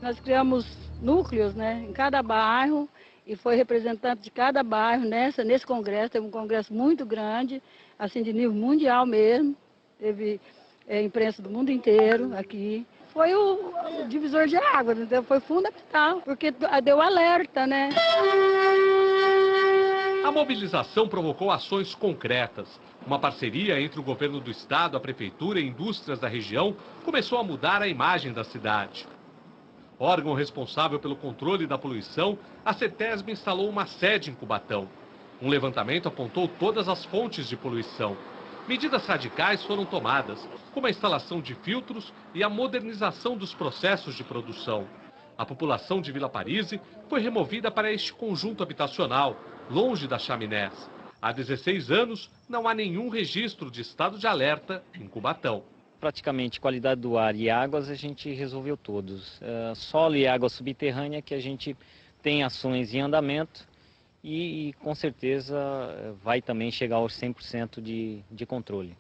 Nós criamos núcleos, né, em cada bairro, e foi representante de cada bairro nesse congresso. Teve um congresso muito grande, assim, de nível mundial mesmo. Teve imprensa do mundo inteiro aqui. Foi o divisor de águas, então foi fundamental, porque deu alerta, né? A mobilização provocou ações concretas. Uma parceria entre o governo do estado, a prefeitura e indústrias da região começou a mudar a imagem da cidade. Órgão responsável pelo controle da poluição, a CETESB instalou uma sede em Cubatão. Um levantamento apontou todas as fontes de poluição. Medidas radicais foram tomadas, como a instalação de filtros e a modernização dos processos de produção. A população de Vila Parise foi removida para este conjunto habitacional, longe das chaminés. Há 16 anos, não há nenhum registro de estado de alerta em Cubatão. Praticamente qualidade do ar e águas a gente resolveu todos. Solo e água subterrânea que a gente tem ações em andamento e com certeza vai também chegar aos 100% de controle.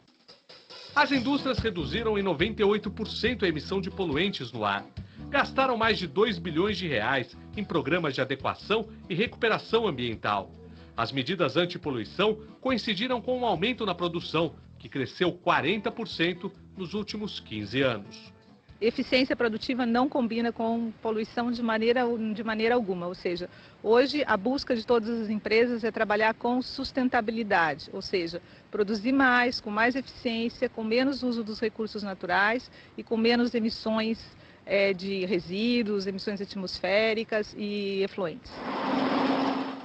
As indústrias reduziram em 98% a emissão de poluentes no ar. Gastaram mais de 2 bilhões de reais em programas de adequação e recuperação ambiental. As medidas antipoluição coincidiram com um aumento na produção, que cresceu 40% nos últimos 15 anos. Eficiência produtiva não combina com poluição de maneira alguma, ou seja, hoje a busca de todas as empresas é trabalhar com sustentabilidade, ou seja, produzir mais, com mais eficiência, com menos uso dos recursos naturais e com menos emissões de resíduos, emissões atmosféricas e efluentes.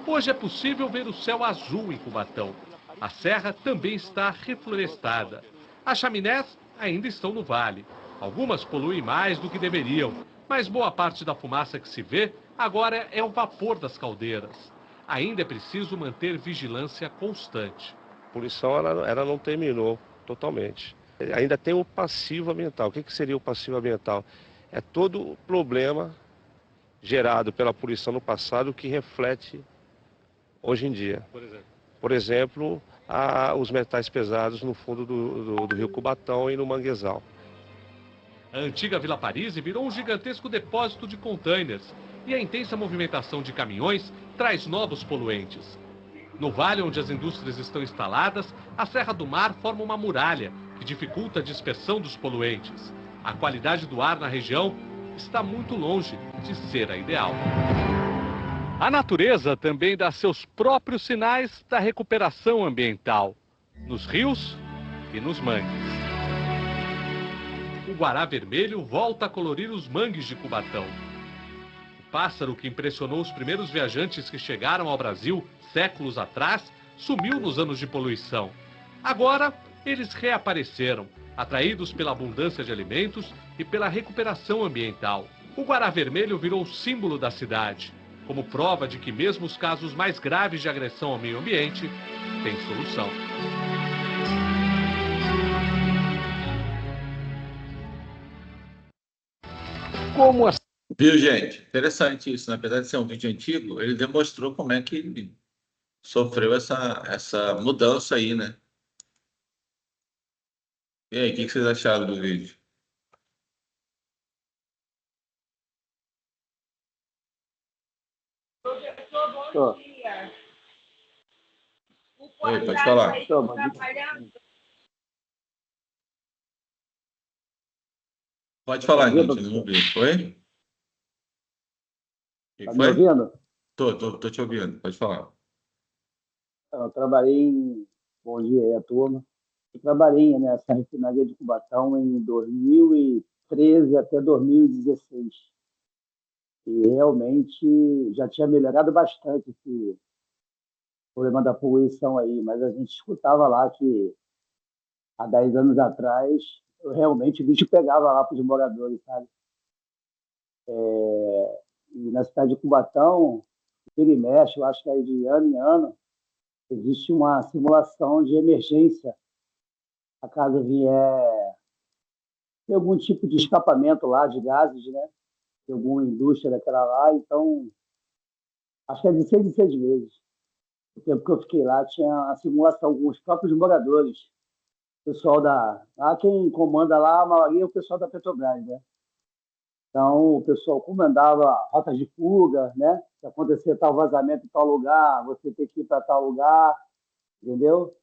Hoje é possível ver o céu azul em Cubatão. A serra também está reflorestada. As chaminés ainda estão no vale. Algumas poluem mais do que deveriam, mas boa parte da fumaça que se vê agora é o vapor das caldeiras. Ainda é preciso manter vigilância constante. A poluição ela não terminou totalmente. Ainda tem o passivo ambiental. O que seria o passivo ambiental? É todo o problema gerado pela poluição no passado que reflete hoje em dia. Por exemplo, os metais pesados no fundo do rio Cubatão e no manguezal. A antiga Vila Parise virou um gigantesco depósito de containers e a intensa movimentação de caminhões traz novos poluentes. No vale onde as indústrias estão instaladas, a Serra do Mar forma uma muralha que dificulta a dispersão dos poluentes. A qualidade do ar na região está muito longe de ser a ideal. A natureza também dá seus próprios sinais da recuperação ambiental, nos rios e nos mangues. O guará vermelho volta a colorir os mangues de Cubatão. O pássaro que impressionou os primeiros viajantes que chegaram ao Brasil séculos atrás sumiu nos anos de poluição. Agora, eles reapareceram, atraídos pela abundância de alimentos e pela recuperação ambiental. O guará vermelho virou símbolo da cidade, como prova de que mesmo os casos mais graves de agressão ao meio ambiente têm solução. Como assim? Viu, gente? Interessante isso. Apesar de ser um vídeo antigo, ele demonstrou como é que ele sofreu essa mudança aí, né? E aí, o que vocês acharam do vídeo? Oi, pode falar. Pode falar, gente, não ouvi. Oi? Tá me ouvindo? Tô te ouvindo, pode falar. Eu trabalhei bom dia aí a turma. Eu trabalhei nessa refinaria de Cubatão em 2013 até 2016. E realmente já tinha melhorado bastante esse problema da poluição aí, mas a gente escutava lá que há 10 anos atrás realmente o bicho pegava lá para os moradores, sabe? E na cidade de Cubatão, ele mexe, eu acho que aí de ano em ano, existe uma simulação de emergência. A casa vier tem algum tipo de escapamento lá de gases, né? Tem alguma indústria daquela lá, então acho que é de 6 em 6 meses. O tempo que eu fiquei lá tinha a simulação com os próprios moradores. O pessoal da. Lá quem comanda lá, a maioria é o pessoal da Petrobras, né? Então, o pessoal comandava rotas de fuga, né? Se acontecer tal vazamento em tal lugar, você tem que ir para tal lugar, entendeu?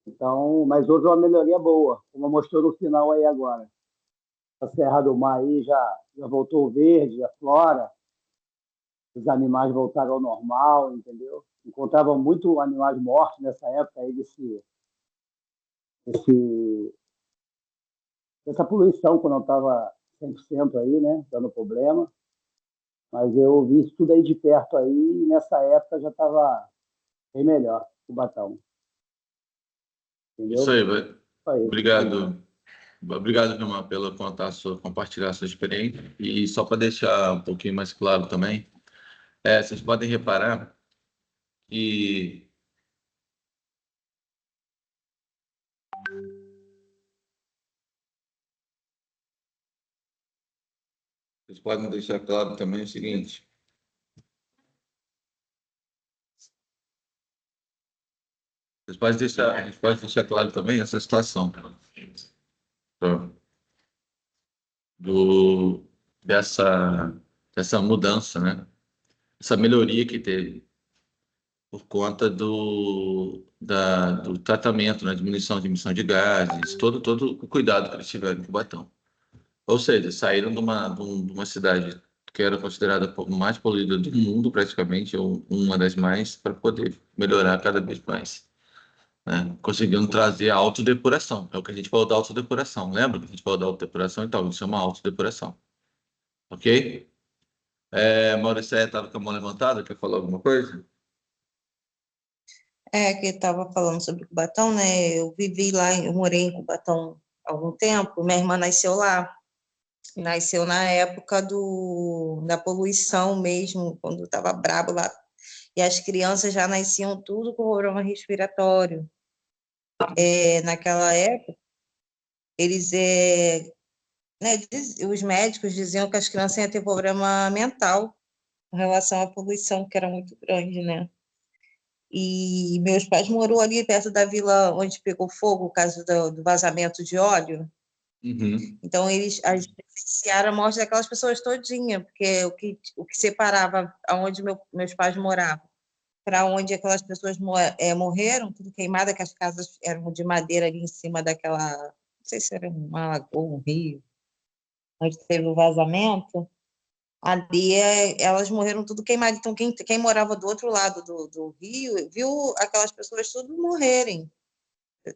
Então, mas houve uma melhoria boa, como mostrou no final aí agora. A Serra do Mar aí já voltou o verde, a flora, os animais voltaram ao normal, entendeu? Encontravam muito animais mortos nessa época aí desse, dessa poluição, quando não estava 100% aí, né? Dando problema. Mas eu vi isso tudo aí de perto aí, e nessa época já estava bem melhor, o Batão. Entendeu? Isso aí, vai. Isso aí. Obrigado. Obrigado, Vilmar, pelo compartilhar sua experiência. E só para deixar um pouquinho mais claro também, vocês podem reparar que vocês podem deixar claro também o seguinte. A gente pode deixar claro também essa situação tá? do, dessa, dessa mudança, né? Essa melhoria que teve por conta do tratamento, né? Diminuição de emissão de gases, todo o cuidado que eles tiveram com o Batão. Ou seja, saíram de uma cidade que era considerada mais poluída do mundo, praticamente, ou uma das mais, para poder melhorar cada vez mais. Né? Conseguindo trazer a autodepuração. É o que a gente falou da autodepuração. Lembra que a gente falou da autodepuração? Então, isso é uma autodepuração. Ok? Maurício, estava com a mão levantada, quer falar alguma coisa? Que estava falando sobre Cubatão, né? Eu vivi lá, eu morei em Cubatão há algum tempo, minha irmã nasceu lá. Nasceu na época da poluição mesmo, quando estava brabo lá. E as crianças já nasciam tudo com problema respiratório. Naquela época, eles, né, os médicos diziam que as crianças iam ter problema mental em relação à poluição, que era muito grande, né? E meus pais morou ali perto da vila onde pegou fogo, o caso do vazamento de óleo. Uhum. Então, eles presenciaram a morte daquelas pessoas todinha, porque o que separava aonde meus pais moravam para onde aquelas pessoas morreram, tudo queimado, que as casas eram de madeira ali em cima daquela, não sei se era uma lagoa, um rio, onde teve o vazamento, ali elas morreram tudo queimado. Então, quem morava do outro lado do rio viu aquelas pessoas tudo morrerem.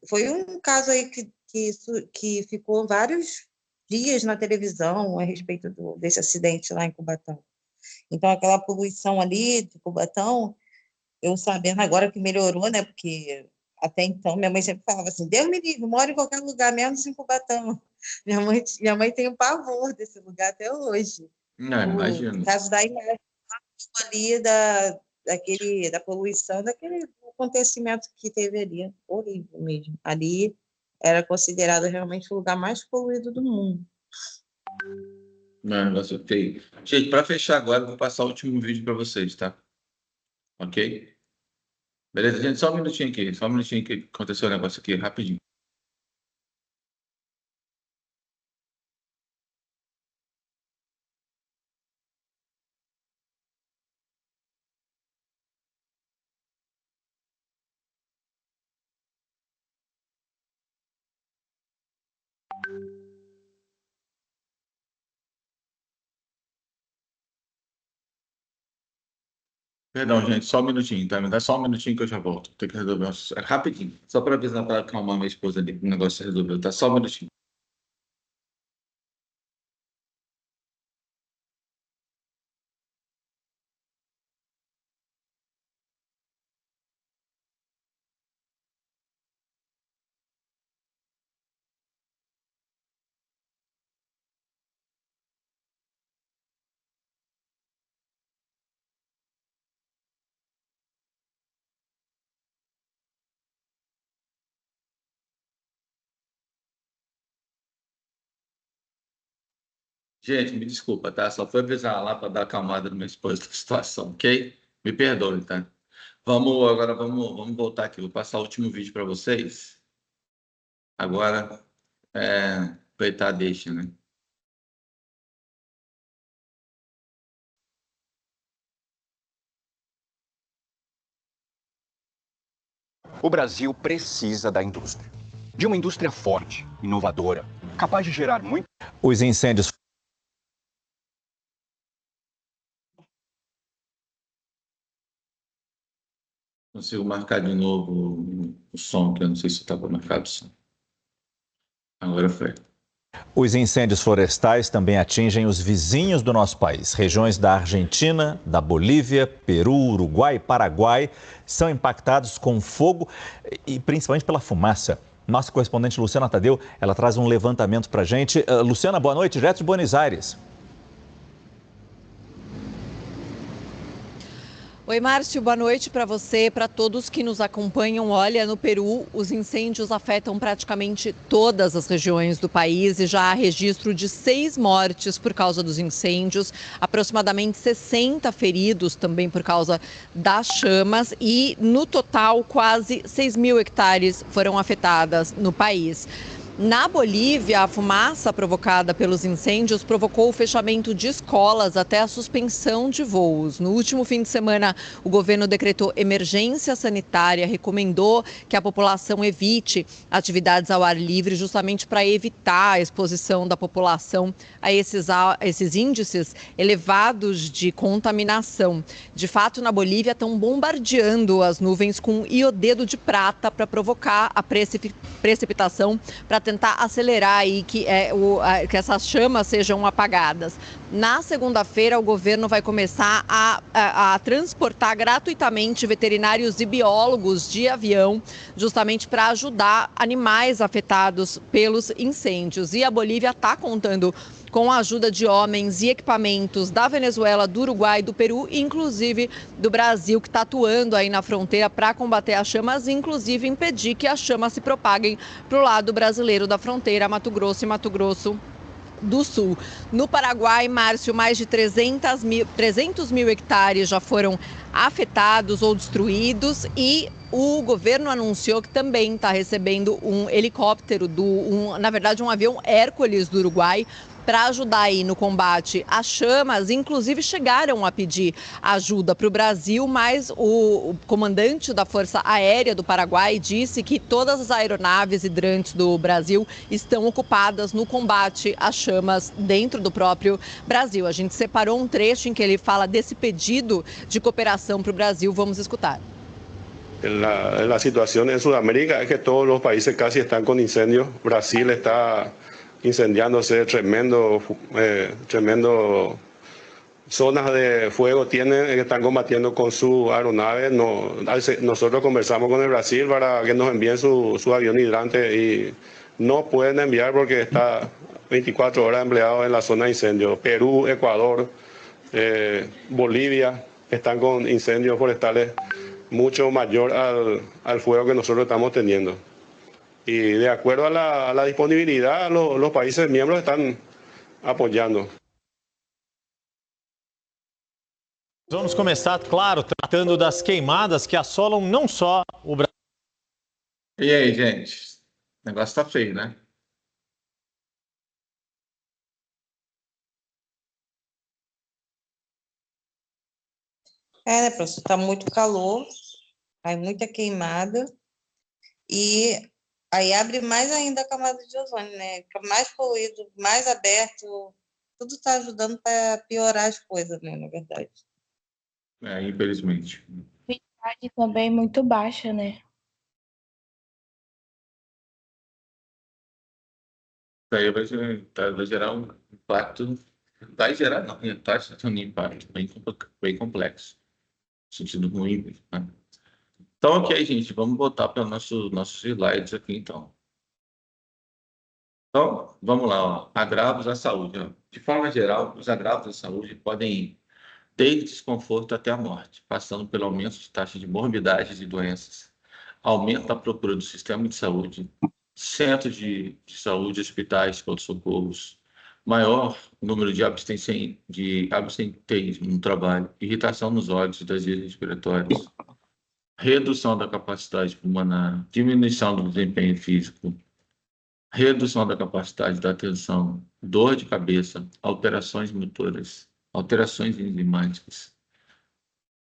Foi um caso aí que ficou vários dias na televisão a respeito desse acidente lá em Cubatão. Então, aquela poluição ali de Cubatão, eu sabendo agora que melhorou, né? Porque até então minha mãe sempre falava assim: Deus me livre, moro em qualquer lugar, menos em Cubatão. Minha mãe tem um pavor desse lugar até hoje. Não, imagino. O caso da imagem ali da poluição, daquele acontecimento que teve ali, horrível mesmo. Ali era considerado realmente o lugar mais poluído do mundo. Não, negócio feio. Gente, para fechar agora, eu vou passar o último vídeo para vocês, tá? Ok? Beleza, gente? Só um minutinho aqui. Só um minutinho que aconteceu um negócio aqui, rapidinho. Perdão, gente, só um minutinho, tá? Me dá só um minutinho que eu já volto. Tem que resolver rapidinho. Só para avisar para acalmar minha esposa ali, que o negócio se resolveu, tá? Só um minutinho. Gente, me desculpa, tá? Só foi avisar lá para dar acalmada na minha esposa da situação, ok? Me perdoe, tá? Vamos voltar aqui. Vou passar o último vídeo para vocês. Agora, aproveitar a deixa, né? O Brasil precisa da indústria. De uma indústria forte, inovadora, capaz de gerar muito. Os incêndios. Consigo marcar de novo o som, que eu não sei se estava marcado o som. Agora foi. Os incêndios florestais também atingem os vizinhos do nosso país. Regiões da Argentina, da Bolívia, Peru, Uruguai e Paraguai são impactados com fogo e principalmente pela fumaça. Nossa correspondente Luciana Tadeu, ela traz um levantamento para a gente. Luciana, boa noite, direto de Buenos Aires. Oi, Márcio, boa noite para você, para todos que nos acompanham. Olha, no Peru, os incêndios afetam praticamente todas as regiões do país e já há registro de 6 mortes por causa dos incêndios, aproximadamente 60 feridos também por causa das chamas e, no total, quase 6.000 hectares foram afetadas no país. Na Bolívia, a fumaça provocada pelos incêndios provocou o fechamento de escolas até a suspensão de voos. No último fim de semana, o governo decretou emergência sanitária, recomendou que a população evite atividades ao ar livre, justamente para evitar a exposição da população a esses índices elevados de contaminação. De fato, na Bolívia, estão bombardeando as nuvens com iodeto de prata para provocar a precipitação, para tentar acelerar aí que essas chamas sejam apagadas. Na segunda-feira, o governo vai começar a transportar gratuitamente veterinários e biólogos de avião, justamente para ajudar animais afetados pelos incêndios. E a Bolívia está contando com a ajuda de homens e equipamentos da Venezuela, do Uruguai, do Peru e inclusive do Brasil, que está atuando aí na fronteira para combater as chamas e inclusive impedir que as chamas se propaguem para o lado brasileiro da fronteira, Mato Grosso e Mato Grosso do Sul. No Paraguai, Márcio, mais de 300 mil hectares já foram afetados ou destruídos e o governo anunciou que também está recebendo um helicóptero, na verdade um avião Hércules do Uruguai, para ajudar aí no combate às chamas. Inclusive chegaram a pedir ajuda para o Brasil, mas o comandante da Força Aérea do Paraguai disse que todas as aeronaves hidrantes do Brasil estão ocupadas no combate às chamas dentro do próprio Brasil. A gente separou um trecho em que ele fala desse pedido de cooperação para o Brasil. Vamos escutar. La situación en Sudamérica es que todos los países casi están con incendios. Brasil está incendiándose, tremendo zonas de fuego tienen, que están combatiendo con sus aeronaves. Nosotros conversamos con el Brasil para que nos envíen su avión hidrante y no pueden enviar porque está 24 horas empleado en la zona de incendio. Perú, Ecuador, Bolivia están con incendios forestales mucho mayor al fuego que nosotros estamos teniendo. Y de acuerdo a la disponibilidad, los países miembros están apoyando. Vamos começar, claro, tratando das queimadas que assolam não só o Brasil. E aí, gente? O negócio tá feio, né? Né, professor? Está muito calor, aí muita queimada e aí abre mais ainda a camada de ozônio, né? Fica mais poluído, mais aberto, tudo está ajudando para piorar as coisas, né, na verdade. Infelizmente. Umidade também muito baixa, né? Isso aí vai gerar um impacto. Vai gerar, não, está tendo um impacto bem complexo. No sentido ruim, né? Então, ok, gente, vamos voltar para nossos slides aqui, então. Então, vamos lá, ó. Agravos à saúde. Ó. De forma geral, os agravos à saúde podem ir desde desconforto até a morte, passando pelo aumento de taxa de morbidades e doenças, aumento da procura do sistema de saúde, centros de saúde, hospitais, pronto-socorros, Maior número de absenteísmo no trabalho, irritação nos olhos e das vias respiratórias, redução da capacidade pulmonar, diminuição do desempenho físico, redução da capacidade da atenção, dor de cabeça, alterações motoras, alterações enzimáticas,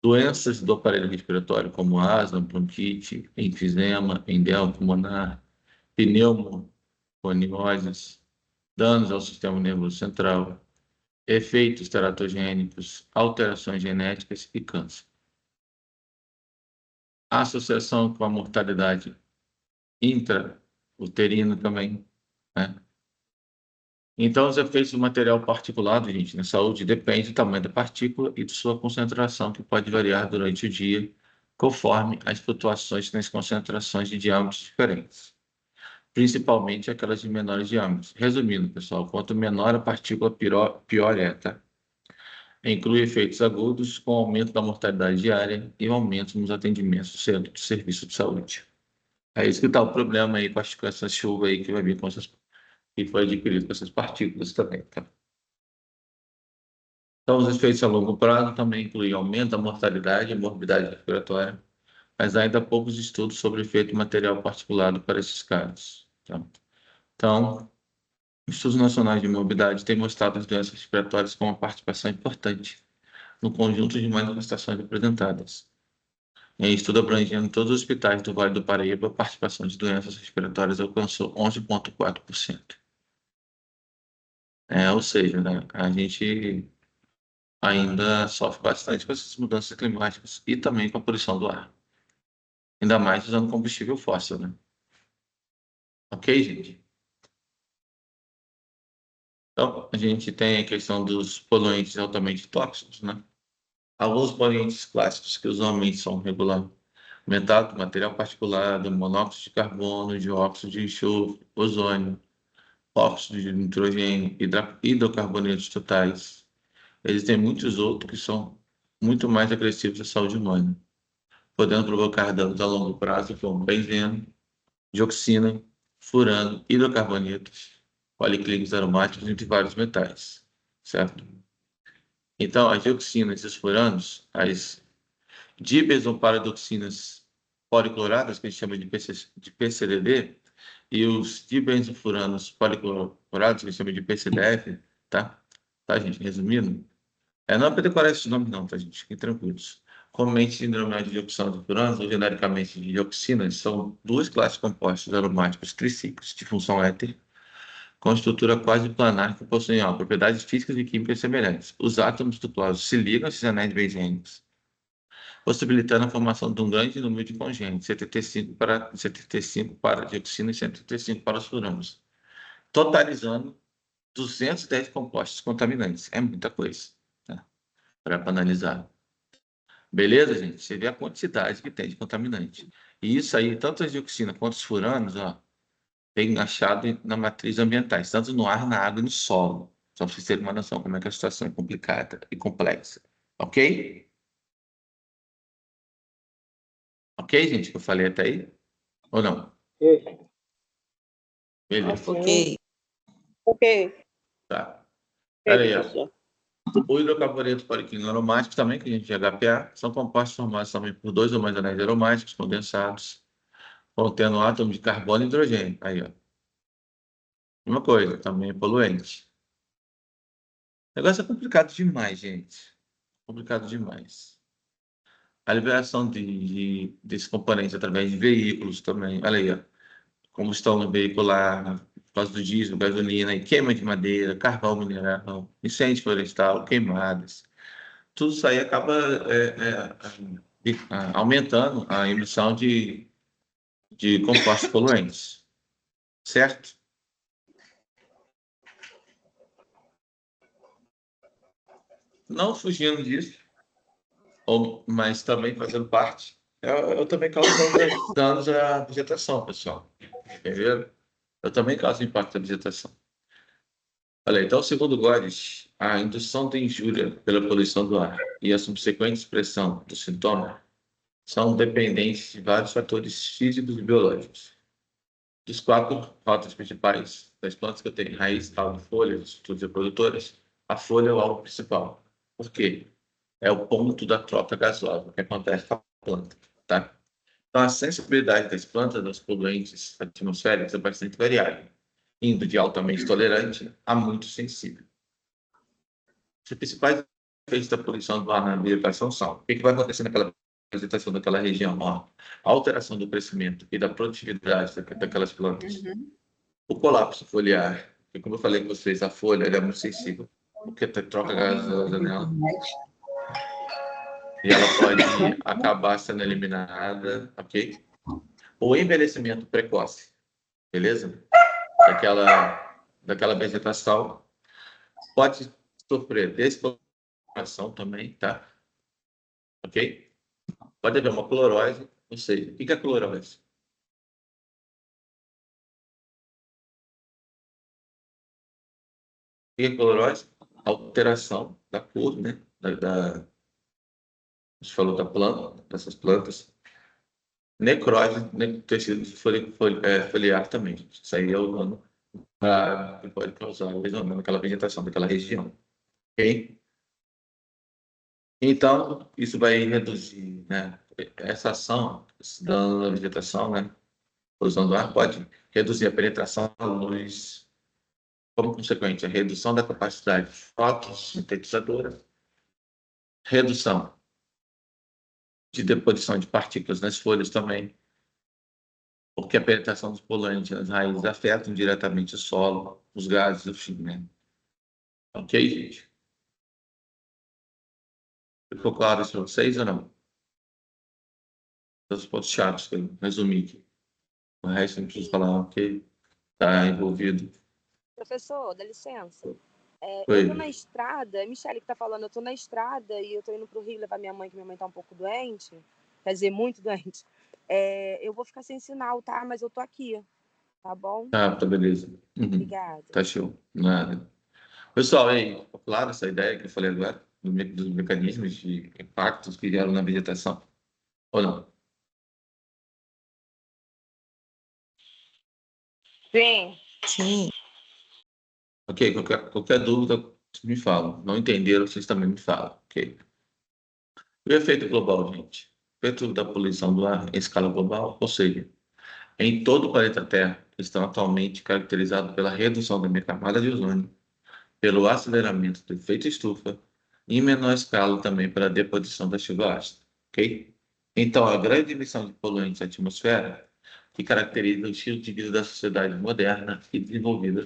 doenças do aparelho respiratório como asma, bronquite, enfisema, endema pulmonar, pneumonioses, danos ao sistema nervoso central, efeitos teratogênicos, alterações genéticas e câncer. A associação com a mortalidade intrauterina também, né? Então, os efeitos do material particulado, gente, na saúde depende do tamanho da partícula e de sua concentração, que pode variar durante o dia, conforme as flutuações nas concentrações de diâmetros diferentes, principalmente aquelas de menores diâmetros. Resumindo, pessoal, quanto menor a partícula, pior é, tá? Inclui efeitos agudos com aumento da mortalidade diária e aumento nos atendimentos do centro de serviço de saúde. É isso que está o problema aí com essa chuva aí que vai vir com essas, que foi adquirido com essas partículas também, tá? Então, os efeitos a longo prazo também incluem aumento da mortalidade e morbidade respiratória, mas ainda há poucos estudos sobre o efeito material particulado para esses casos, tá? Então, estudos nacionais de morbidade têm mostrado as doenças respiratórias com uma participação importante no conjunto de manifestações apresentadas. Em estudo abrangendo todos os hospitais do Vale do Paraíba, a participação de doenças respiratórias alcançou 11,4%. Ou seja, né, a gente ainda sofre bastante com essas mudanças climáticas e também com a poluição do ar. Ainda mais usando combustível fóssil, né? Ok, gente? Então, a gente tem a questão dos poluentes altamente tóxicos, né? Alguns poluentes clássicos que usualmente são regulamentados, material particulado, monóxido de carbono, dióxido de enxofre, ozônio, óxido de nitrogênio, hidrocarbonetos totais. Existem muitos outros que são muito mais agressivos à saúde humana, podendo provocar danos a longo prazo, como benzeno, dioxina, furano, hidrocarbonetos, policlínicos aromáticos, entre vários metais, certo? Então, as dioxinas e os furanos, as dibenzoparadoxinas policloradas, que a gente chama de PCDD, e os dibenzofuranos policlorados, que a gente chama de PCDF, tá? Tá, gente? Resumindo, não é para decorar esses nomes não, tá, gente? Fiquem tranquilos. Comumente, síndrome de dioxina de furanos, ou genericamente de dioxinas, são duas classes de compostos aromáticos tricíclicos de função éter, com estrutura quase planar que possuem propriedades físicas e químicas semelhantes. Os átomos duplosos se ligam a esses anéis benzênicos, possibilitando a formação de um grande número de congêneres, 75 para dioxina e 135 para os furanos, totalizando 210 compostos contaminantes. É muita coisa, tá? Para analisar. Beleza, gente? Você vê a quantidade que tem de contaminante. E isso aí, tanto as dioxinas quanto os furanos, tem achado na matriz ambientais, tanto no ar, na água e no solo. Só para vocês terem uma noção como é que a situação é complicada e complexa. Ok? Ok, gente? Que eu falei até aí? Ou não? Beleza. Ok. Tá. Pera aí, ó. O hidrocarboneto policlínico aromático também, que a gente chama de HPA, são compostos formados também por dois ou mais anéis aromáticos condensados, contendo átomo de carbono e hidrogênio. Aí, ó. Uma coisa, também é poluente. O negócio é complicado demais, gente. Complicado demais. A liberação desses componentes através de veículos também. Olha aí, ó. Combustão veicular, por causa do diesel, gasolina, e queima de madeira, carvão mineral, incêndio florestal, queimadas. Tudo isso aí acaba aumentando a emissão de compostos poluentes. Certo? Não fugindo disso, mas também fazendo parte, eu também causo danos à vegetação, pessoal. Entendeu? Eu também causo impacto na vegetação. Olha, então, segundo Godes, a indução de injúria pela poluição do ar e a subsequente expressão do sintoma são dependentes de vários fatores físicos e biológicos. Dos 4 rotas principais das plantas que eu tenho, raiz, caule, folhas, estruturas reprodutoras, a folha é o alvo principal. Por quê? É o ponto da troca gasosa que acontece com a planta, tá? Então, a sensibilidade das plantas aos poluentes atmosféricos é bastante variável, indo de altamente tolerante a muito sensível. Os principais efeitos da poluição do ar na vegetação são: o que vai acontecer naquela vegetação daquela região? Ó, a alteração do crescimento e da produtividade daquelas plantas. O colapso foliar, que, como eu falei com vocês, a folha ela é muito sensível, porque troca gasosa nela. E ela pode acabar sendo eliminada, ok? O envelhecimento precoce, beleza? Daquela vegetação pode sofrer despolarização também, tá? Ok? Pode haver uma clorose, não sei. O que é clorose? O que é clorose? Alteração da cor, né? A gente falou da planta, dessas plantas. Necrose no tecido foliar também. Isso aí é o dano que pode causar lesão naquela vegetação, daquela região. Ok? Então, isso vai reduzir, né? Essa ação, esse dano na vegetação, né? Poluição do ar pode reduzir a penetração da luz, como consequente, a redução da capacidade fotossintetizadora, redução de deposição de partículas nas folhas também, porque a penetração dos poluentes nas raízes afetam diretamente o solo, os gases, enfim, né? Ok, gente? Ficou claro isso para vocês ou não? Os pontos chaves que eu resumi aqui. O resto não preciso falar, ok? Está envolvido. Professor, dá licença. Oi. Eu tô na estrada, é Michele que tá falando, eu tô na estrada e eu tô indo pro Rio levar minha mãe, que minha mãe tá um pouco doente, quer dizer, muito doente. Eu vou ficar sem sinal, tá? Mas eu tô aqui, tá bom? Tá beleza. Obrigada. Tá show. Nada. Pessoal, aí, ficou claro essa ideia que eu falei agora? Dos mecanismos de impactos que geram na vegetação? Ou não? Sim. Sim. Ok, qualquer dúvida, vocês me falam. Não entenderam, vocês também me falam, ok? O efeito global, gente. O efeito da poluição do ar em escala global, ou seja, em todo o planeta Terra, estão atualmente caracterizados pela redução da camada de ozônio, pelo aceleramento do efeito estufa e, em menor escala, também pela deposição da chuva ácida, ok? Então, a grande emissão de poluentes à atmosfera que caracteriza o estilo de vida da sociedade moderna e desenvolvida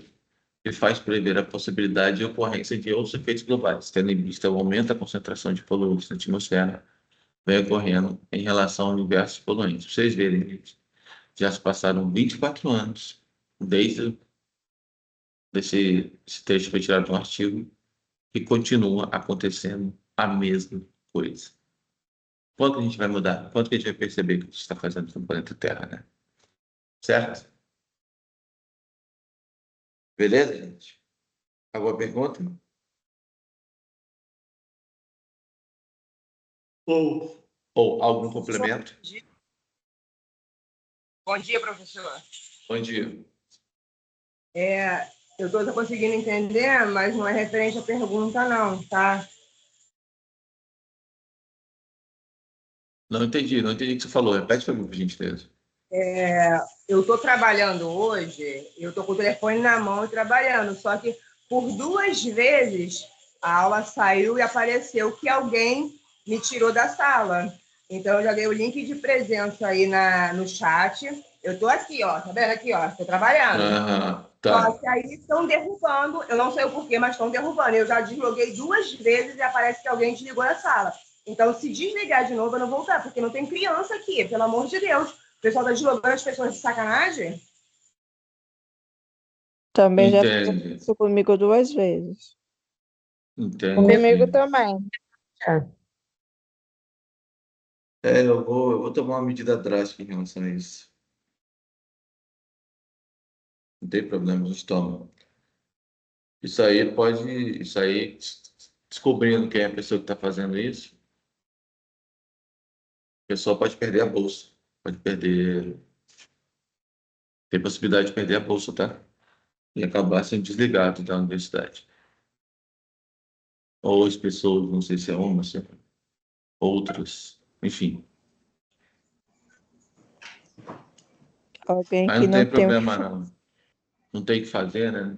e faz prever a possibilidade de ocorrência de outros efeitos globais, tendo em vista o aumento da concentração de poluentes na atmosfera vem ocorrendo em relação ao universo de poluentes. Pra vocês verem, gente, já se passaram 24 anos desde esse texto foi tirado de um artigo e continua acontecendo a mesma coisa. Quanto a gente vai mudar? Quanto que a gente vai perceber que a gente está fazendo no planeta Terra, né? Certo? Beleza, gente? Alguma pergunta? Ou algum complemento? Bom dia, professor. Bom dia. Eu estou conseguindo entender, mas não é referente à pergunta, não, tá? Não entendi o que você falou. Repete para mim, por gentileza. Eu estou trabalhando hoje, eu estou com o telefone na mão e trabalhando, só que por 2 vezes a aula saiu e apareceu que alguém me tirou da sala. Então, eu já dei o link de presença aí no chat. Eu estou aqui, ó, tá vendo aqui, ó, estou trabalhando. Tá. Só que aí estão derrubando, eu não sei o porquê, mas estão derrubando. Eu já desloguei 2 vezes e aparece que alguém desligou a sala. Então, se desligar de novo, eu não vou voltar, porque não tem criança aqui, pelo amor de Deus. O pessoal está deslogando as pessoas de sacanagem? Também já Entendi. fez isso comigo 2 vezes. Entendi. Comigo também. Eu vou tomar uma medida drástica em relação a isso. Não tem problema, a gente toma. Isso aí, descobrindo quem é a pessoa que está fazendo isso, a pessoa pode perder a bolsa, pode perder tem possibilidade de perder a bolsa, tá? E acabar sendo desligado da universidade. Ou as pessoas, não sei se é uma, se é outras, enfim. Alguém Mas que não tem não tem o que problema, fazer. não. Não tem o que fazer, né?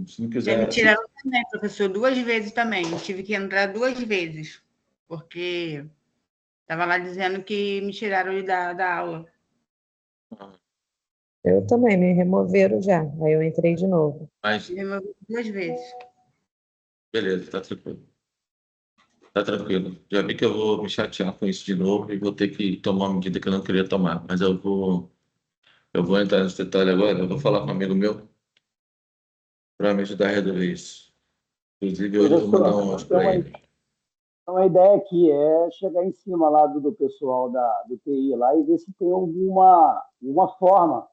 Se não Já quiser. me tiraram também, professor, 2 vezes também. Tive que entrar 2 vezes, porque estava lá dizendo que me tiraram da aula. Eu também, me removeram já. Aí eu entrei de novo. Mas, Me removeram 2 vezes. beleza, tá tranquilo. Tá tranquilo. Já vi que eu vou me chatear com isso de novo e vou ter que tomar uma medida que eu não queria tomar. Mas eu vou entrar nesse detalhe agora. Eu vou falar com um amigo meu para me ajudar a resolver isso. Inclusive, hoje eu vou mandar um áudio para ele. Então, a ideia aqui é chegar em cima lá do pessoal do TI lá e ver se tem alguma forma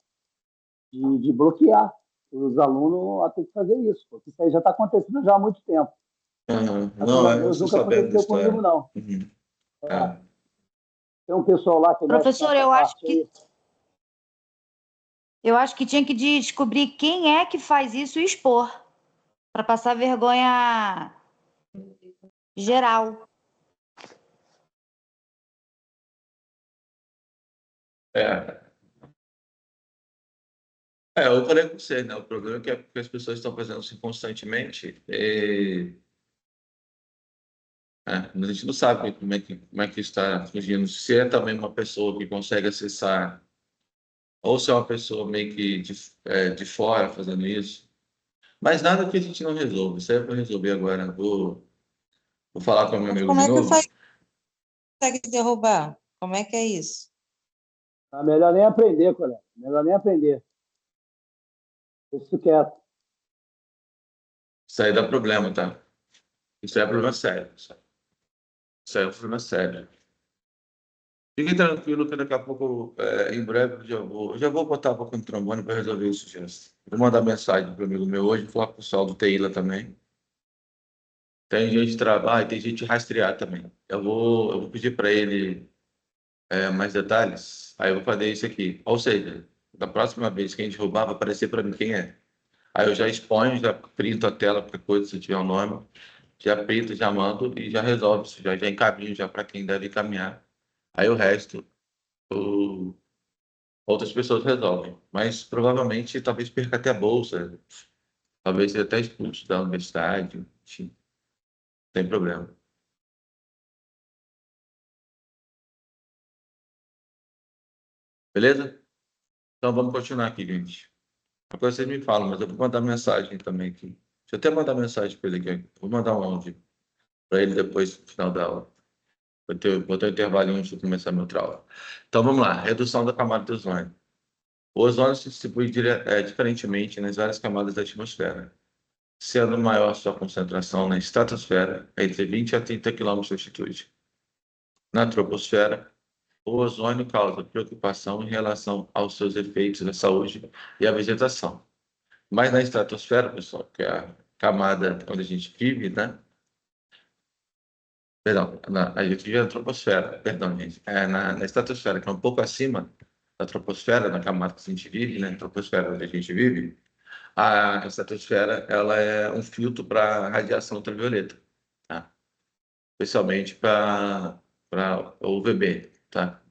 de bloquear os alunos a ter que fazer isso, porque isso aí já está acontecendo já há muito tempo. Uhum. Graças Não, a eu Deus, estou nunca sabendo da aconteceu história. comigo, não. Uhum. É. Tem um pessoal lá que... Professor, eu acho que tinha que descobrir quem é que faz isso e expor, para passar vergonha geral. Eu falei com você, né? O problema é que porque as pessoas estão fazendo isso constantemente mas a gente não sabe como é que está surgindo. Se é também uma pessoa que consegue acessar, ou se é uma pessoa meio que de fora fazendo isso. Mas nada que a gente não resolva. Isso aí é para resolver agora. Vou falar com o meu amigo Como de é que novo. consegue derrubar? Como é que é isso? Tá melhor nem aprender, colega. Melhor nem aprender. Isso quieto. Isso aí dá problema, tá? Isso aí é problema sério. Isso aí é um problema sério. Fiquem tranquilo que daqui a pouco, em breve, eu já vou botar a boca no trombone para resolver isso, Jess. Vou mandar mensagem para o amigo meu hoje, falar com o pessoal do TI lá também. Tem gente de trabalho, tem gente de rastrear também. Eu vou pedir para ele mais detalhes. Aí eu vou fazer isso aqui. Ou seja, da próxima vez que a gente roubar, vai aparecer para mim quem é. Aí eu já exponho, já printo a tela, qualquer coisa, se tiver um nome. Já printo, já mando e já resolve isso. Já encaminho já para quem deve encaminhar. Aí o resto, outras pessoas resolvem. Mas provavelmente, talvez perca até a bolsa. Talvez seja até expulso da universidade. Enfim, não tem problema. Beleza? Então vamos continuar aqui, gente. Uma coisa vocês me falam, mas eu vou mandar mensagem também aqui. Deixa eu até mandar mensagem para ele aqui. Vou mandar um áudio para ele depois, no final da aula. Vou ter um intervalinho antes de começar a minha outra aula. Então vamos lá. Redução da camada de ozônio. O ozônio se distribui diferentemente nas várias camadas da atmosfera, sendo maior sua concentração na estratosfera, entre 20 a 30 km de altitude. Na troposfera, o ozônio causa preocupação em relação aos seus efeitos na saúde e à vegetação. Mas na estratosfera, pessoal, que é a camada onde a gente vive, né? Perdão, a gente vive na troposfera, perdão, gente. Na estratosfera, que é um pouco acima da troposfera, na camada que a gente vive, né? Troposfera onde a gente vive, a estratosfera ela é um filtro para radiação ultravioleta, tá? Especialmente para o UVB, tá?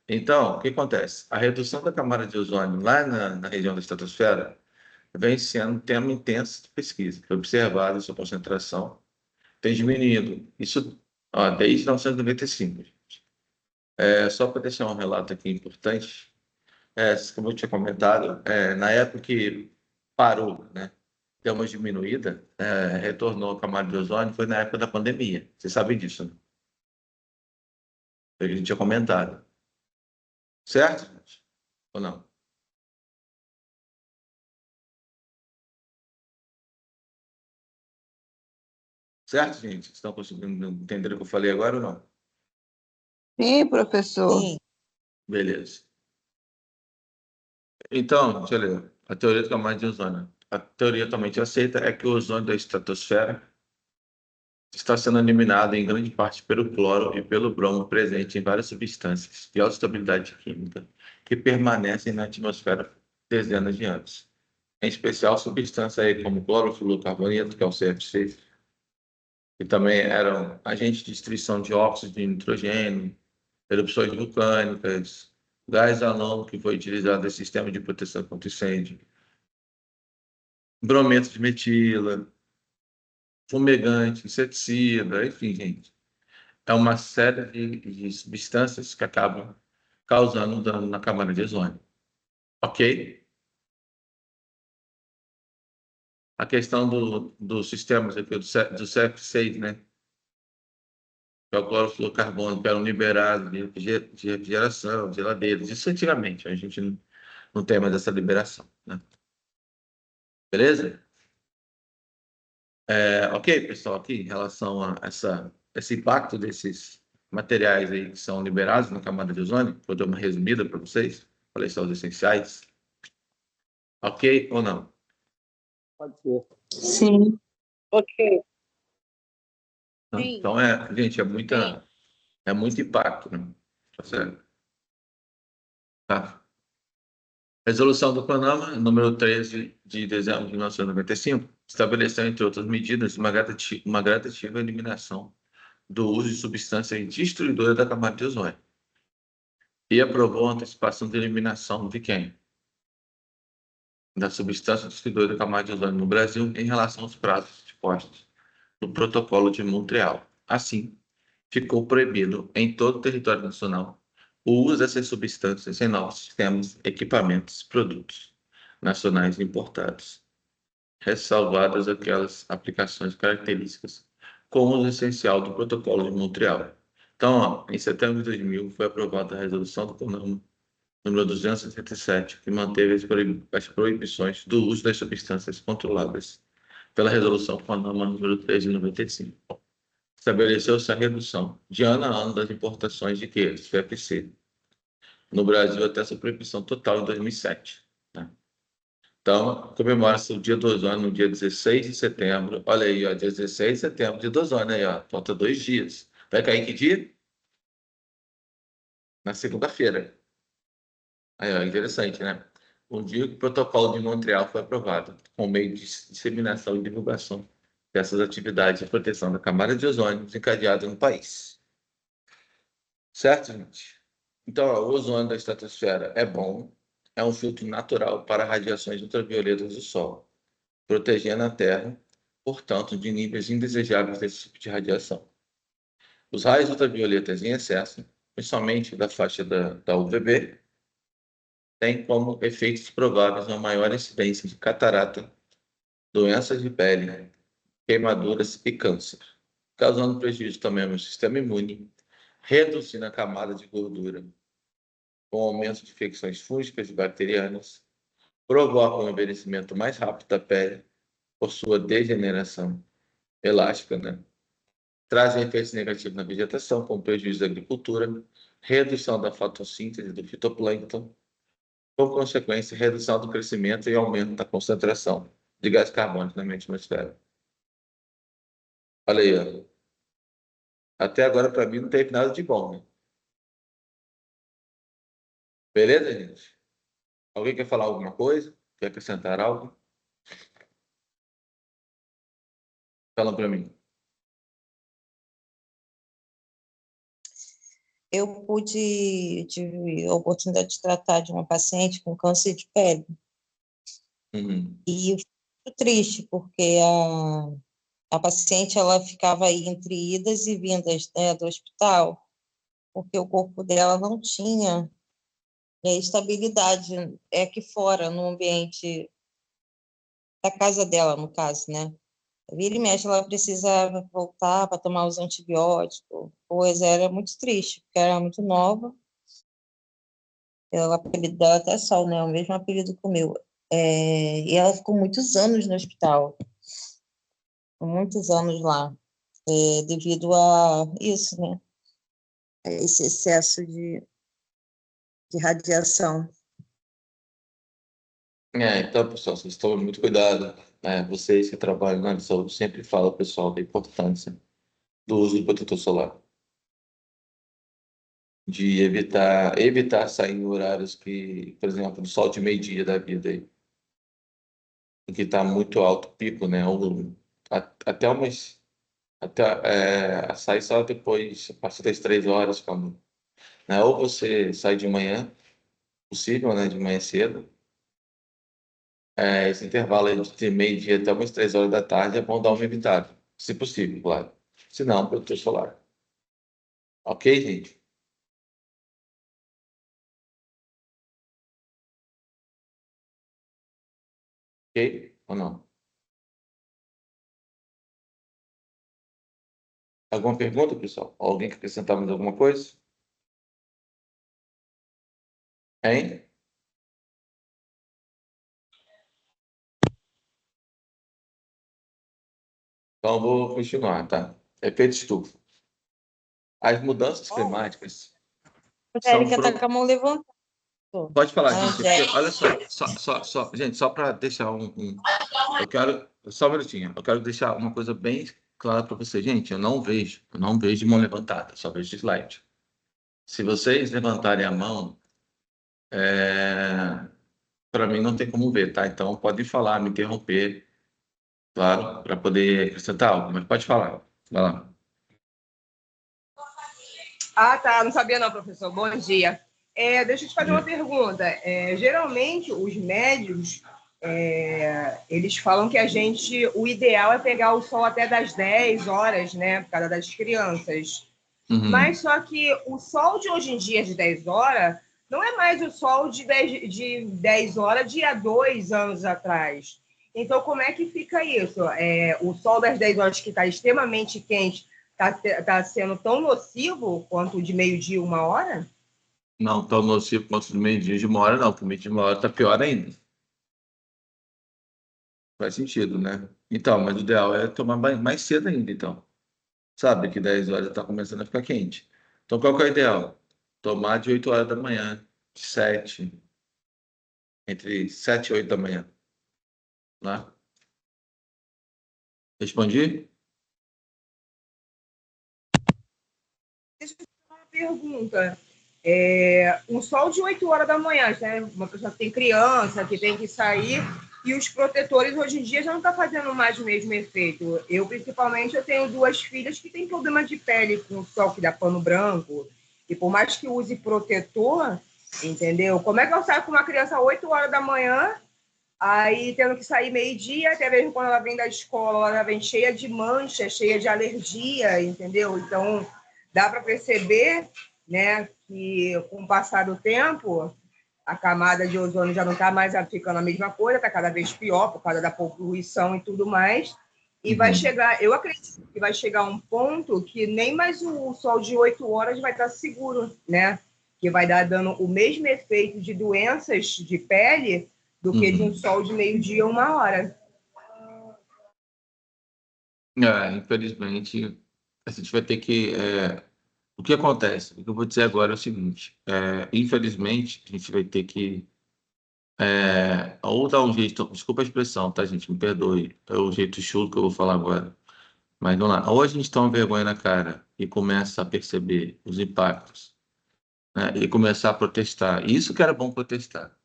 Então, o que acontece? A redução da camada de ozônio lá na região da estratosfera vem sendo um tema intenso de pesquisa. Foi observado sua concentração tem diminuído. Isso desde 1995. Só para deixar um relato aqui importante, como eu tinha comentado, na época que parou, né, deu uma diminuída, retornou a camada de ozônio, foi na época da pandemia. Vocês sabem disso, né? Foi o que a gente tinha comentado. Certo, gente? Ou não? Certo, gente? Vocês estão conseguindo entender o que eu falei agora ou não? Sim, professor. Sim. Beleza. Então, deixa eu ler. A teoria da camada de ozônio. A teoria atualmente aceita é que o ozônio da estratosfera está sendo eliminado em grande parte pelo cloro e pelo bromo presente em várias substâncias de alta estabilidade química que permanecem na atmosfera dezenas de anos. Em especial, substâncias aí como clorofluorcarboneto, que é o CFC, que também eram agentes de destruição de óxido de nitrogênio, erupções vulcânicas, gás halon, que foi utilizado em sistema de proteção contra incêndio, brometo de metila, fumegante, inseticida, enfim, gente. É uma série de substâncias que acabam causando dano na camada de ozônio. Ok? A questão dos sistemas aqui, do CF6, né? Que é o clorofluorcarbono, que eram liberados de refrigeração, geladeiras. Isso antigamente, a gente não tem mais essa liberação, né? Beleza? Ok, pessoal, aqui em relação a esse impacto desses materiais aí que são liberados na camada de ozônio, vou dar uma resumida para vocês, falei só os essenciais. Ok ou não? Pode ser. Sim. Ok. Então, gente, é muito impacto, né? Tá certo? Tá. Resolução do CONAMA, número 13 de dezembro de 1995, estabeleceu, entre outras medidas, uma gradativa eliminação do uso de substâncias destruidoras da camada de ozônio. E aprovou a antecipação de eliminação de quem? Da substância destruidora da camada de ozônio no Brasil em relação aos prazos dispostos no Protocolo de Montreal. Assim, ficou proibido em todo o território nacional o uso dessas substâncias em novos sistemas, equipamentos, produtos nacionais importados, ressalvadas aquelas aplicações características com o uso essencial do Protocolo de Montreal. Então, ó, em setembro de 2000, foi aprovada a resolução do CONAMA número 277, que manteve as proibições do uso das substâncias controladas pela resolução CONAMA número 13 de 95. Estabeleceu-se a redução de ano a ano das importações de queijos, CFC, no Brasil até sua proibição total em 2007. Né? Então, comemora-se o Dia do Ozônio no dia 16 de setembro. Olha aí, ó, dia 16 de setembro, Dia do Ozônio aí, ó, falta 2 dias. Vai cair que dia? Na segunda-feira. Aí, ó, interessante, né? Um dia que o Protocolo de Montreal foi aprovado, com meio de disseminação e divulgação dessas atividades de proteção da camada de ozônio desencadeadas no país. Certo, gente? Então, ó, o ozônio da estratosfera é bom, é um filtro natural para radiações ultravioletas do Sol, protegendo a Terra, portanto, de níveis indesejáveis desse tipo de radiação. Os raios ultravioletas em excesso, principalmente da faixa da UVB, têm como efeitos prováveis uma maior incidência de catarata, doenças de pele, queimaduras e câncer, causando prejuízo também ao sistema imune, reduzindo a camada de gordura, com aumento de infecções fúngicas e bacterianas, provoca um envelhecimento mais rápido da pele por sua degeneração elástica, né? Trazem efeitos negativos na vegetação, como prejuízo da agricultura, redução da fotossíntese do fitoplâncton, por consequência, redução do crescimento e aumento da concentração de gás carbônico na atmosfera. Olha aí, ó. Até agora, para mim, não teve nada de bom, né? Beleza, gente? Alguém quer falar alguma coisa? Quer acrescentar algo? Fala para mim. Eu tive a oportunidade de tratar de uma paciente com câncer de pele. E eu fiquei muito triste, porque a paciente ela ficava aí entre idas e vindas, né, do hospital, porque o corpo dela não tinha estabilidade aqui fora, no ambiente da casa dela, no caso, né? Vira e mexe, ela precisava voltar para tomar os antibióticos, coisa, era muito triste, porque era muito nova. O apelido dela até Sol, né? O mesmo apelido que o meu. E ela ficou muitos anos no hospital, muitos anos lá, devido a isso, né? Esse excesso de radiação. Então, pessoal, vocês tomem muito cuidado, né? Vocês que trabalham na área de saúde sempre falam, pessoal, da importância do uso do protetor solar. de evitar sair em horários que, por exemplo, do sol de meio-dia da vida aí, em que está muito alto o pico, né? Ou até umas. Até, sair só depois, a partir das 3 horas, como, né? Ou você sai de manhã, possível, né? De manhã cedo. Esse intervalo aí de meio-dia até umas 3 horas da tarde é bom dar uma evitada, se possível, claro. Se não, protetor solar. Ok, gente? Ok ou não? Alguma pergunta, pessoal? Alguém quer acrescentar mais alguma coisa? Hein? Então, eu vou continuar, tá? Efeito estufa. As mudanças climáticas são... Angélica tá com a mão levantada. Pode falar, gente. Angélica. Olha só, gente, só para deixar eu quero, só um minutinho, eu quero deixar uma coisa bem clara para você. Gente, eu não vejo de mão levantada, só vejo slide. Se vocês levantarem a mão, para mim não tem como ver, tá? Então, pode falar, me interromper, claro, para poder acrescentar algo, mas pode falar. Vai lá. Ah, tá. Não sabia não, professor. Bom dia. Deixa eu te fazer uma pergunta. Geralmente, os médicos, eles falam que o ideal é pegar o sol até das 10 horas, né? Por causa das crianças. Mas só que o sol de hoje em dia, de 10 horas, não é mais o sol de 10 horas de há 2 anos atrás. Então, como é que fica isso? O sol das 10 horas que está extremamente quente está sendo tão nocivo quanto o de meio-dia, 1 hora? Não tão nocivo quanto de meio-dia de 1 hora, não. Porque meio-dia de 1 hora está pior ainda. Faz sentido, né? Então, mas o ideal é tomar mais cedo ainda, então. Sabe que 10 horas já está começando a ficar quente. Então, qual que é o ideal? Tomar de 8 horas da manhã, de 7, entre 7 e 8 da manhã. Né? Respondi? Deixa eu fazer uma pergunta. Um sol de 8 horas da manhã, né? Uma pessoa que tem criança, que tem que sair, e os protetores hoje em dia já não estão fazendo mais o mesmo efeito. Eu, principalmente, eu tenho 2 filhas que têm problema de pele com o sol que dá pano branco, e por mais que use protetor, entendeu? Como é que eu saio com uma criança às 8 horas da manhã, aí tendo que sair meio-dia, até mesmo quando ela vem da escola, ela vem cheia de mancha, cheia de alergia, entendeu? Então, dá para perceber, né, que com o passar do tempo, a camada de ozônio já não está mais ficando a mesma coisa, está cada vez pior por causa da poluição e tudo mais. E vai chegar, eu acredito que vai chegar um ponto que nem mais o sol de 8 horas vai estar seguro, né? Que vai dar dando o mesmo efeito de doenças de pele do que de um sol de meio-dia, 1 hora. Infelizmente, a gente vai ter que... o que acontece? O que eu vou dizer agora é o seguinte. Infelizmente, a gente vai ter que... ou dar um jeito... Desculpa a expressão, tá, gente? Me perdoe. É o jeito chulo que eu vou falar agora. Mas vamos lá. Ou a gente toma vergonha na cara e começa a perceber os impactos, né? E começar a protestar. Isso que era bom protestar.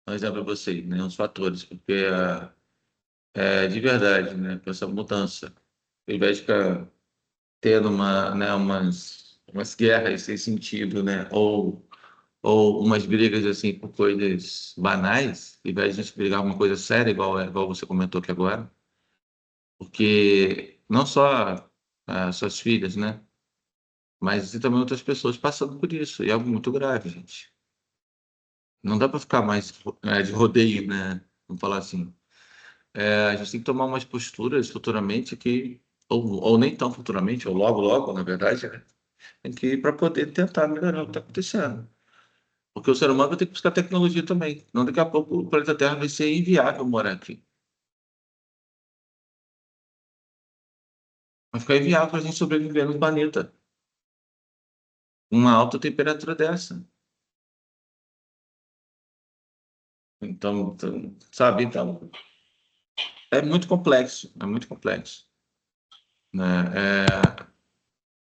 Um exemplo para vocês, né? Os fatores. Porque, de verdade, né? Com essa mudança, ao invés de ficar tendo umas guerras sem sentido, né? Ou umas brigas assim por coisas banais, ao invés de a gente brigar uma coisa séria, igual você comentou aqui agora, porque não só suas filhas, né? Mas e também outras pessoas passando por isso, e é algo muito grave, gente. Não dá para ficar mais de rodeio, né? Vamos falar assim. A gente tem que tomar umas posturas futuramente ou nem tão futuramente, ou logo, logo, na verdade, né? Tem que ir para poder tentar melhorar o que está acontecendo. Porque o ser humano vai ter que buscar tecnologia também. Não, daqui a pouco o planeta Terra vai ser inviável morar aqui. Vai ficar inviável para a gente sobreviver no planeta. Uma alta temperatura dessa. Então, sabe? Então, é muito complexo. É muito complexo. Né?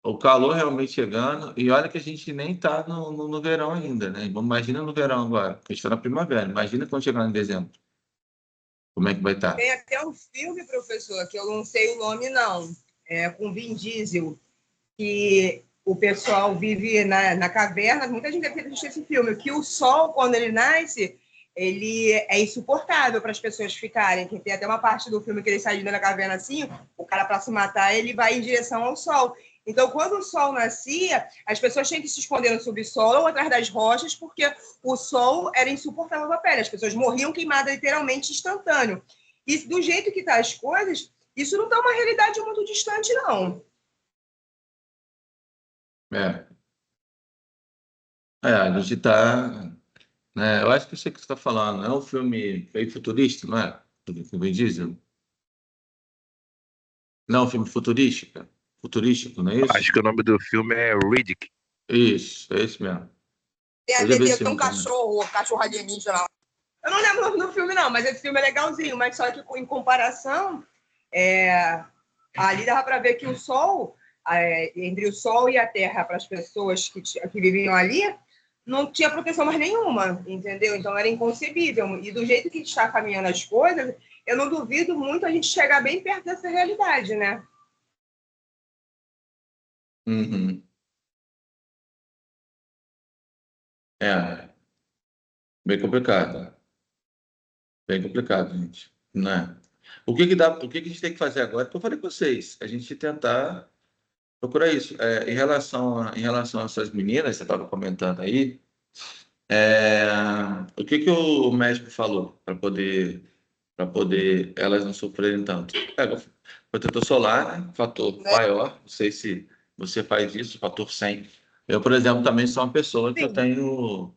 o calor realmente chegando, e olha que a gente nem está no verão ainda, né? Imagina no verão agora, a gente está na primavera, imagina quando chegar em dezembro. Como é que vai estar? Tem até um filme, professor, que eu não sei o nome, não, com Vin Diesel, que o pessoal vive na caverna. Muita gente deve ter visto esse filme, que o sol, quando ele nasce, ele é insuportável para as pessoas ficarem. Que tem até uma parte do filme que ele sai da caverna assim, o cara, para se matar, ele vai em direção ao sol. Então, quando o sol nascia, as pessoas tinham que se esconder no subsolo ou atrás das rochas, porque o sol era insuportável para a pele. As pessoas morriam queimadas literalmente instantâneo. E do jeito que tá as coisas, isso não está uma realidade muito distante, não. A gente está... Né, eu acho que eu sei o que você está falando. É um filme meio futurista, não é? Do Vin Diesel? Não, é um filme futurístico, não é isso? Acho que o nome do filme é Riddick. Isso, é esse mesmo. Tem um cachorro alienígena lá. Eu não lembro o nome do filme, não, mas esse filme é legalzinho. Mas só que, em comparação, ali dava para ver que o Sol, entre o Sol e a Terra, para as pessoas que viviam ali, não tinha proteção mais nenhuma, entendeu? Então era inconcebível. E do jeito que está caminhando as coisas, eu não duvido muito a gente chegar bem perto dessa realidade, né? Uhum. Bem complicado. Bem complicado, gente. Né? O que a gente tem que fazer agora? Que eu falei com vocês, a gente tentar procurar isso. Em relação a essas meninas, você estava comentando aí, o que o médico falou para poder elas não sofrerem tanto? Protetor solar, né? Fator maior. Não sei se você faz isso, fator 100. Eu, por exemplo, também sou uma pessoa que eu tenho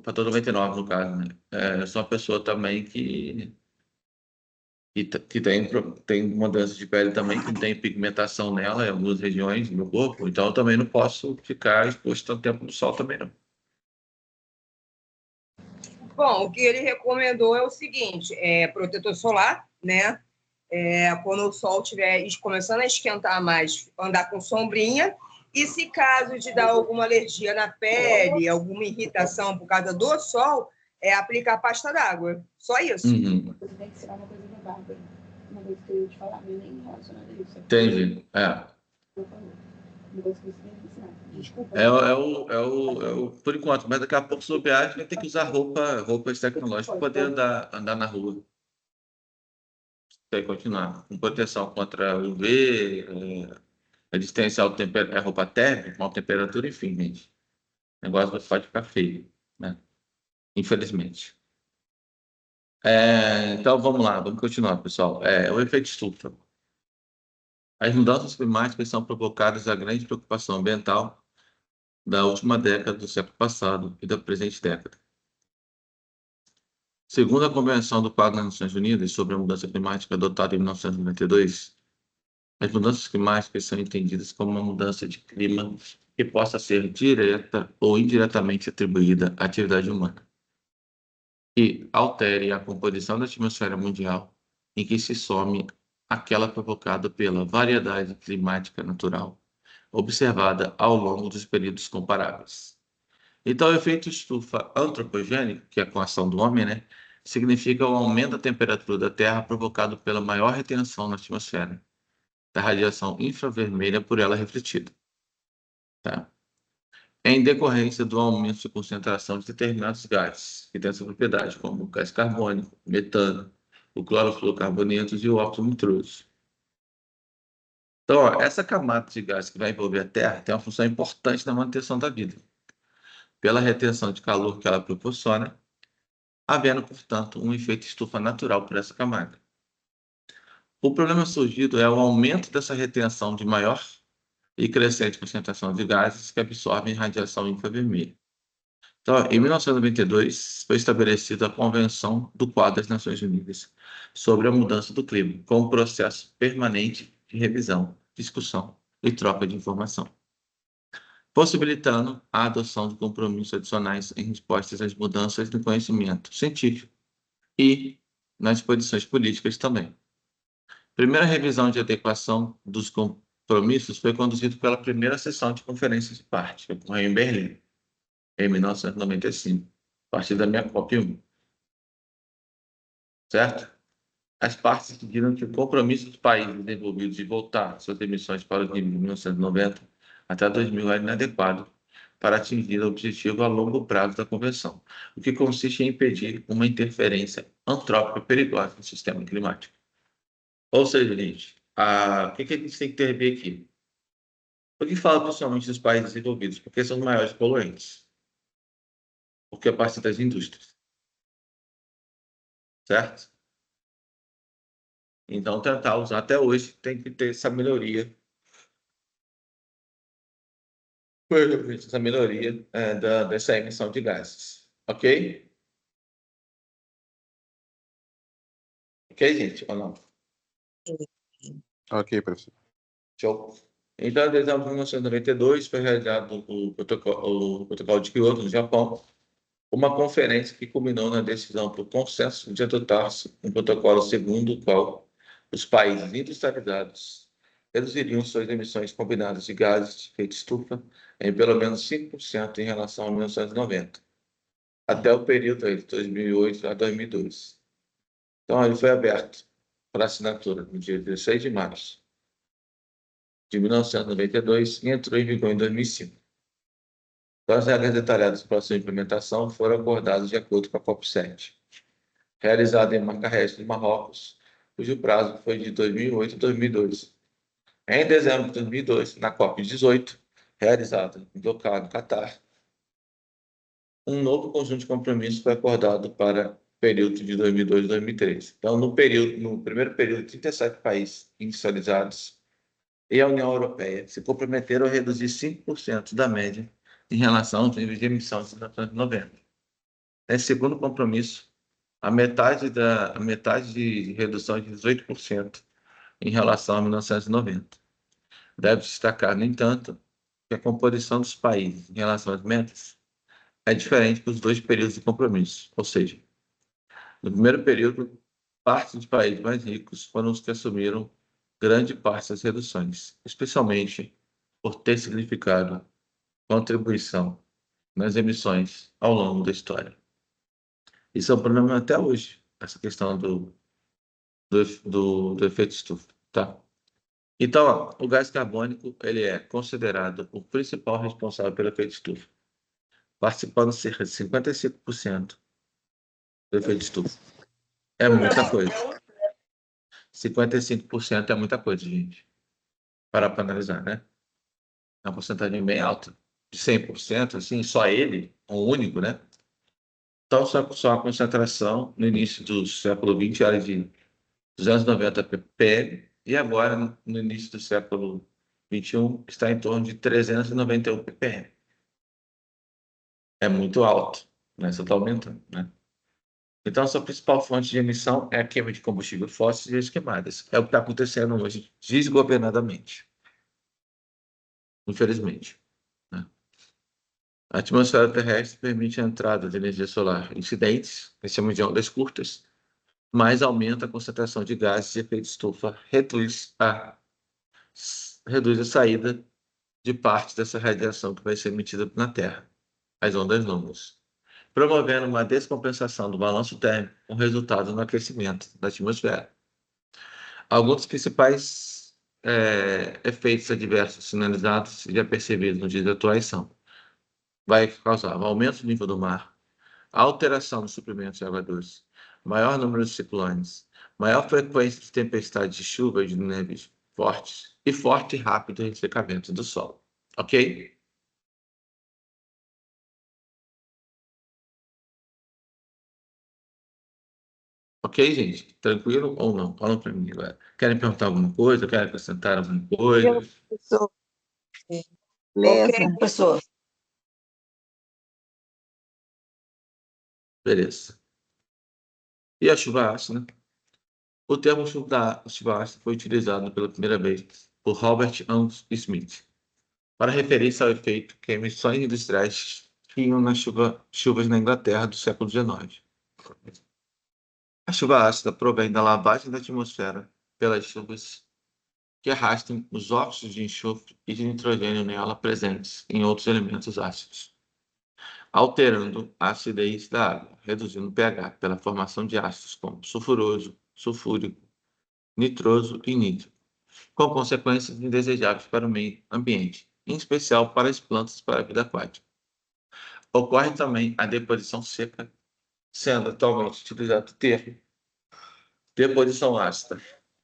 fator 99 no caso, né? Eu sou uma pessoa também que tem mudança de pele também, que tem pigmentação nela em algumas regiões do meu corpo, então eu também não posso ficar exposto tanto tempo no sol também não. Bom, o que ele recomendou é o seguinte, protetor solar, né? Quando o sol estiver começando a esquentar mais, andar com sombrinha, e se caso de dar alguma alergia na pele, alguma irritação por causa do sol, aplicar pasta d'água. Só isso. Uhum. Você tem que tirar uma coisa da Bárbara. Uma coisa que eu ia te falar, mas nem relacionada a isso. Entendi. Uma coisa que você tem que ensinar. Desculpa. Por enquanto, mas daqui a pouco, sob a arte, vai ter que usar roupas tecnológicas para poder andar na rua. Tem que continuar. Com proteção contra UV, a distância roupa térmica, com alta temperatura, enfim, gente. O negócio pode ficar feio, né? Infelizmente. Então, vamos lá, vamos continuar, pessoal. O efeito estufa. As mudanças climáticas são provocadas a grande preocupação ambiental da última década do século passado e da presente década. Segundo a Convenção do Quadro das Nações Unidas sobre a Mudança Climática, adotada em 1992, as mudanças climáticas são entendidas como uma mudança de clima que possa ser direta ou indiretamente atribuída à atividade humana, que altere a composição da atmosfera mundial, em que se some aquela provocada pela variedade climática natural observada ao longo dos períodos comparáveis. Então, o efeito estufa antropogênico, que é com a ação do homem, né, significa o aumento da temperatura da Terra provocado pela maior retenção na atmosfera da radiação infravermelha por ela refletida. Tá? Em decorrência do aumento de concentração de determinados gases que têm essa propriedade, como o gás carbônico, o metano, o clorofluorcarbonetos e o óxido nitroso. Então, essa camada de gás que vai envolver a Terra tem uma função importante na manutenção da vida, pela retenção de calor que ela proporciona, havendo, portanto, um efeito estufa natural por essa camada. O problema surgido é o aumento dessa retenção de maior e crescente concentração de gases que absorvem radiação infravermelha. Então, em 1992, foi estabelecida a Convenção do Quadro das Nações Unidas sobre a Mudança do Clima, como processo permanente de revisão, discussão e troca de informação, possibilitando a adoção de compromissos adicionais em respostas às mudanças no conhecimento científico e nas posições políticas também. Primeira revisão de adequação dos compromissos foi conduzido pela primeira sessão de conferência de partes, que ocorreu em Berlim, em 1995, a partir da minha COP1. Certo? As partes decidiram que o compromisso dos países envolvidos de voltar suas emissões para os níveis de 1990 até 2000 era inadequado para atingir o objetivo a longo prazo da Convenção, o que consiste em impedir uma interferência antrópica perigosa no sistema climático. Ou seja, gente, o que a gente tem que ter aqui? Por que fala principalmente dos países envolvidos? Porque são os maiores poluentes. Porque a partir das indústrias. Certo? Então, tentar usar até hoje tem que ter essa melhoria. Essa melhoria dessa emissão de gases. Ok? Ok, gente? Ou não? Ok, professor. Show. Então, desde 1992, foi realizado o protocolo de Kyoto, no Japão, uma conferência que culminou na decisão por consenso de adotar-se um protocolo segundo o qual os países industrializados reduziriam suas emissões combinadas de gases de efeito estufa em pelo menos 5% em relação a 1990, até o período aí de 2008 a 2002. Então, ele foi aberto para assinatura no dia 16 de março de 1992 e entrou em vigor em 2005. Então, as regras detalhadas para sua implementação foram acordadas de acordo com a COP7, realizada em Marrakech, no Marrocos, cujo prazo foi de 2008 a 2002. Em dezembro de 2002, na COP18, realizada em Doha, no Catar, um novo conjunto de compromissos foi acordado para o período de 2002 a 2003. Então, no primeiro período, 37 países industrializados e a União Europeia se comprometeram a reduzir 5% da média em relação aos níveis de emissão de 1990. Nesse segundo compromisso, a metade de redução de 18% em relação a 1990. Deve-se destacar, no entanto, que a composição dos países em relação às metas é diferente para os dois períodos de compromisso, ou seja, no primeiro período, parte dos países mais ricos foram os que assumiram grande parte das reduções, especialmente por ter significado contribuição nas emissões ao longo da história. Isso é um problema até hoje, essa questão do efeito estufa, tá? Então, ó, o gás carbônico ele é considerado o principal responsável pelo efeito estufa, participando cerca de 55% do efeito estufa. É muita coisa. 55% é muita coisa, gente. Para analisar, né? É uma porcentagem bem alta. De 100%, assim, só ele, um único, né? Então, só a concentração no início do século XX era de 290 ppm e agora, no início do século XXI, está em torno de 391 ppm. É muito alto, né? Só está aumentando, né? Então, a sua principal fonte de emissão é a queima de combustível fóssil e as queimadas. É o que está acontecendo hoje, desgovernadamente. Infelizmente. Né? A atmosfera terrestre permite a entrada de energia solar incidentes, que chamamos de ondas curtas, mas aumenta a concentração de gases de efeito estufa, reduz a saída de parte dessa radiação que vai ser emitida na Terra, as ondas longas, promovendo uma descompensação do balanço térmico, com resultado no aquecimento da atmosfera. Alguns dos principais efeitos adversos sinalizados e já percebidos nos dias atuais são: vai causar um aumento do nível do mar, alteração dos suprimentos de água doce, maior número de ciclones, maior frequência de tempestades de chuva e de neves fortes e forte e rápido ressecamento do solo. Ok? Ok, gente? Tranquilo ou não? Falam para mim agora. Querem perguntar alguma coisa? Querem acrescentar alguma coisa? Professor. Ok, professor. Beleza. E a chuva ácida? O termo chuva ácida foi utilizado pela primeira vez por Robert Ann Smith para referência ao efeito que emissões industriais tinham nas chuvas na Inglaterra do século XIX. A chuva ácida provém da lavagem da atmosfera pelas chuvas que arrastem os óxidos de enxofre e de nitrogênio nela presentes em outros elementos ácidos, alterando a acidez da água, reduzindo o pH pela formação de ácidos como sulfuroso, sulfúrico, nitroso e nítrico, com consequências indesejáveis para o meio ambiente, em especial para as plantas e para a vida aquática. Ocorre também a deposição seca, sendo atualmente utilizado o termo deposição ácida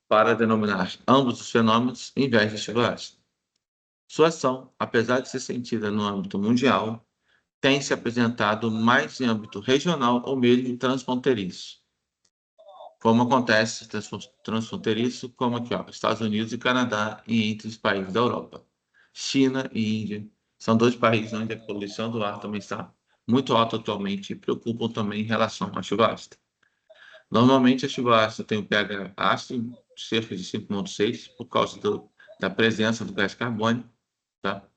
para denominar ambos os fenômenos em vez de chuva ácida. Sua ação, apesar de ser sentida no âmbito mundial, tem se apresentado mais em âmbito regional ou mesmo transfronteiriço, como acontece transfronteiriço, como aqui, ó, Estados Unidos e Canadá, e entre os países da Europa. China e Índia são dois países onde a poluição do ar também está muito alta atualmente e preocupam também em relação à chuva ácida. Normalmente, a chuva ácida tem um pH ácido de cerca de 5,6 por causa da presença do gás carbônico, tá?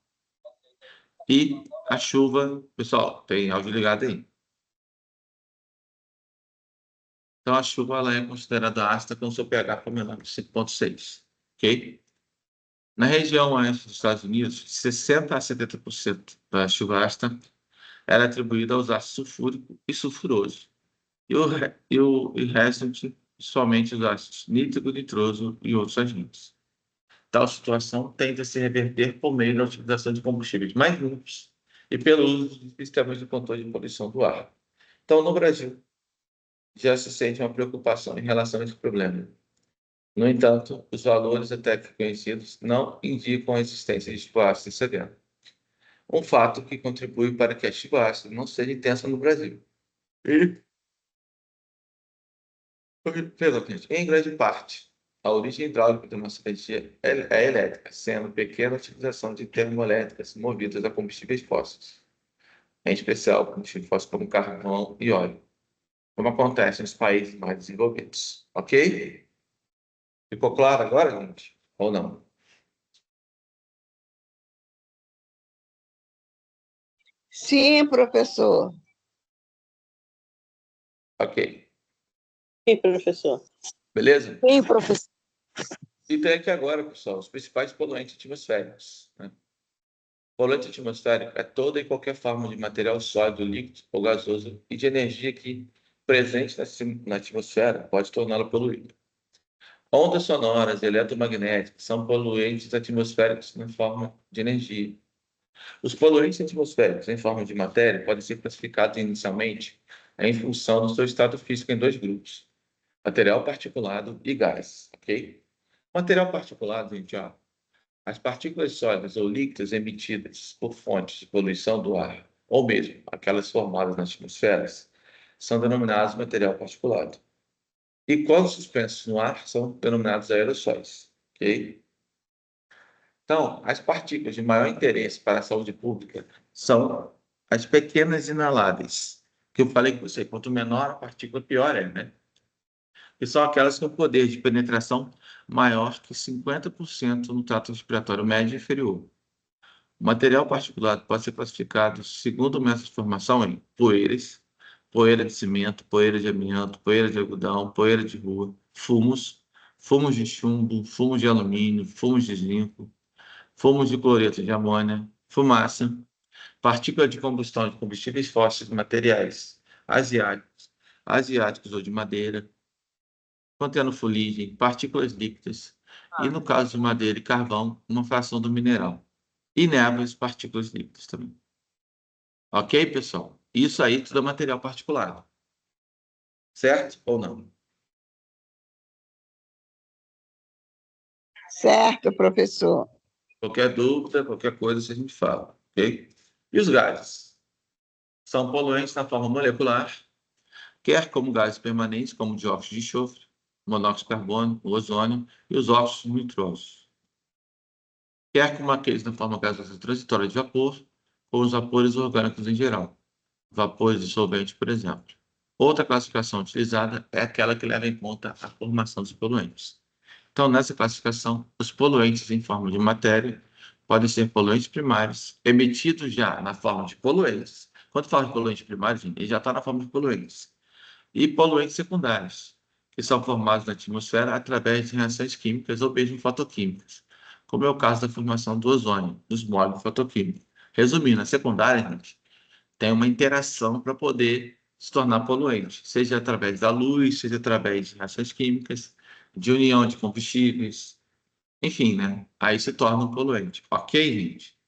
E a chuva, pessoal, tem áudio ligado aí. Então, a chuva ela é considerada ácida com seu pH for menor de 5,6, ok? Na região oeste dos Estados Unidos, 60% a 70% da chuva ácida era atribuída aos ácidos sulfúrico e sulfuroso. E o restante, somente os ácidos nítrico, nitroso e outros agentes. Tal situação tende a se reverter por meio da utilização de combustíveis mais limpos e pelo uso de sistemas de controle de poluição do ar. Então, no Brasil, já se sente uma preocupação em relação a esse problema. No entanto, os valores até que conhecidos não indicam a existência de chuva ácida severa. Um fato que contribui para que a chuva ácida não seja intensa no Brasil. Em grande parte, a origem hidráulica da nossa energia é elétrica, sendo pequena utilização de termoelétricas movidas a combustíveis fósseis, em especial combustíveis fósseis como carvão e óleo, como acontece nos países mais desenvolvidos. Ok? Ficou claro agora, gente? Ou não? Sim, professor. Ok. Sim, professor. Beleza? Sim, professor. E tem aqui agora, pessoal, os principais poluentes atmosféricos, né? Poluente atmosférico é toda e qualquer forma de material sólido, líquido ou gasoso e de energia que, presente na atmosfera, pode torná-la poluída. Ondas sonoras e eletromagnéticas são poluentes atmosféricos na forma de energia. Os poluentes atmosféricos em forma de matéria podem ser classificados inicialmente em função do seu estado físico em dois grupos: material particulado e gás, ok? Material particulado, gente, ó, as partículas sólidas ou líquidas emitidas por fontes de poluição do ar, ou mesmo aquelas formadas nas atmosferas, são denominadas material particulado. E quando suspensos no ar, são denominados aerossóis, ok? Então, as partículas de maior interesse para a saúde pública são as pequenas inaláveis, que eu falei com você, quanto menor a partícula, pior é, né? Que são aquelas com poder de penetração maior que 50% no trato respiratório médio e inferior. O material particulado pode ser classificado segundo o método de formação em poeiras, poeira de cimento, poeira de amianto, poeira de algodão, poeira de rua, fumos, fumos de chumbo, fumos de alumínio, fumos de zinco, fumos de cloreto de amônia, fumaça, partícula de combustão de combustíveis fósseis de materiais asiáticos ou de madeira, contendo fuligem, partículas líquidas, e no caso de madeira e carvão, uma fração do mineral. E névoas, partículas líquidas também. Ok, pessoal? Isso aí tudo é material particulado. Certo ou não? Certo, professor. Qualquer dúvida, qualquer coisa, a gente fala. Ok? E os gases? São poluentes na forma molecular, quer como gases permanentes, como o dióxido de enxofre, monóxido de carbono, o ozônio e os óxidos nitrosos. Quer como aqueles na forma gasosa transitória de vapor, ou os vapores orgânicos em geral, vapores dissolventes, por exemplo. Outra classificação utilizada é aquela que leva em conta a formação dos poluentes. Então, nessa classificação, os poluentes em forma de matéria podem ser poluentes primários, emitidos já na forma de poluentes. Quando fala de poluentes primários, gente, ele já está na forma de poluentes. E poluentes secundários, que são formados na atmosfera através de reações químicas ou mesmo fotoquímicas, como é o caso da formação do ozônio, dos moléculas fotoquímicos. Resumindo, a secundária, gente, tem uma interação para poder se tornar poluente, seja através da luz, seja através de reações químicas, de união de combustíveis, enfim, né? Aí se torna um poluente. Ok, gente?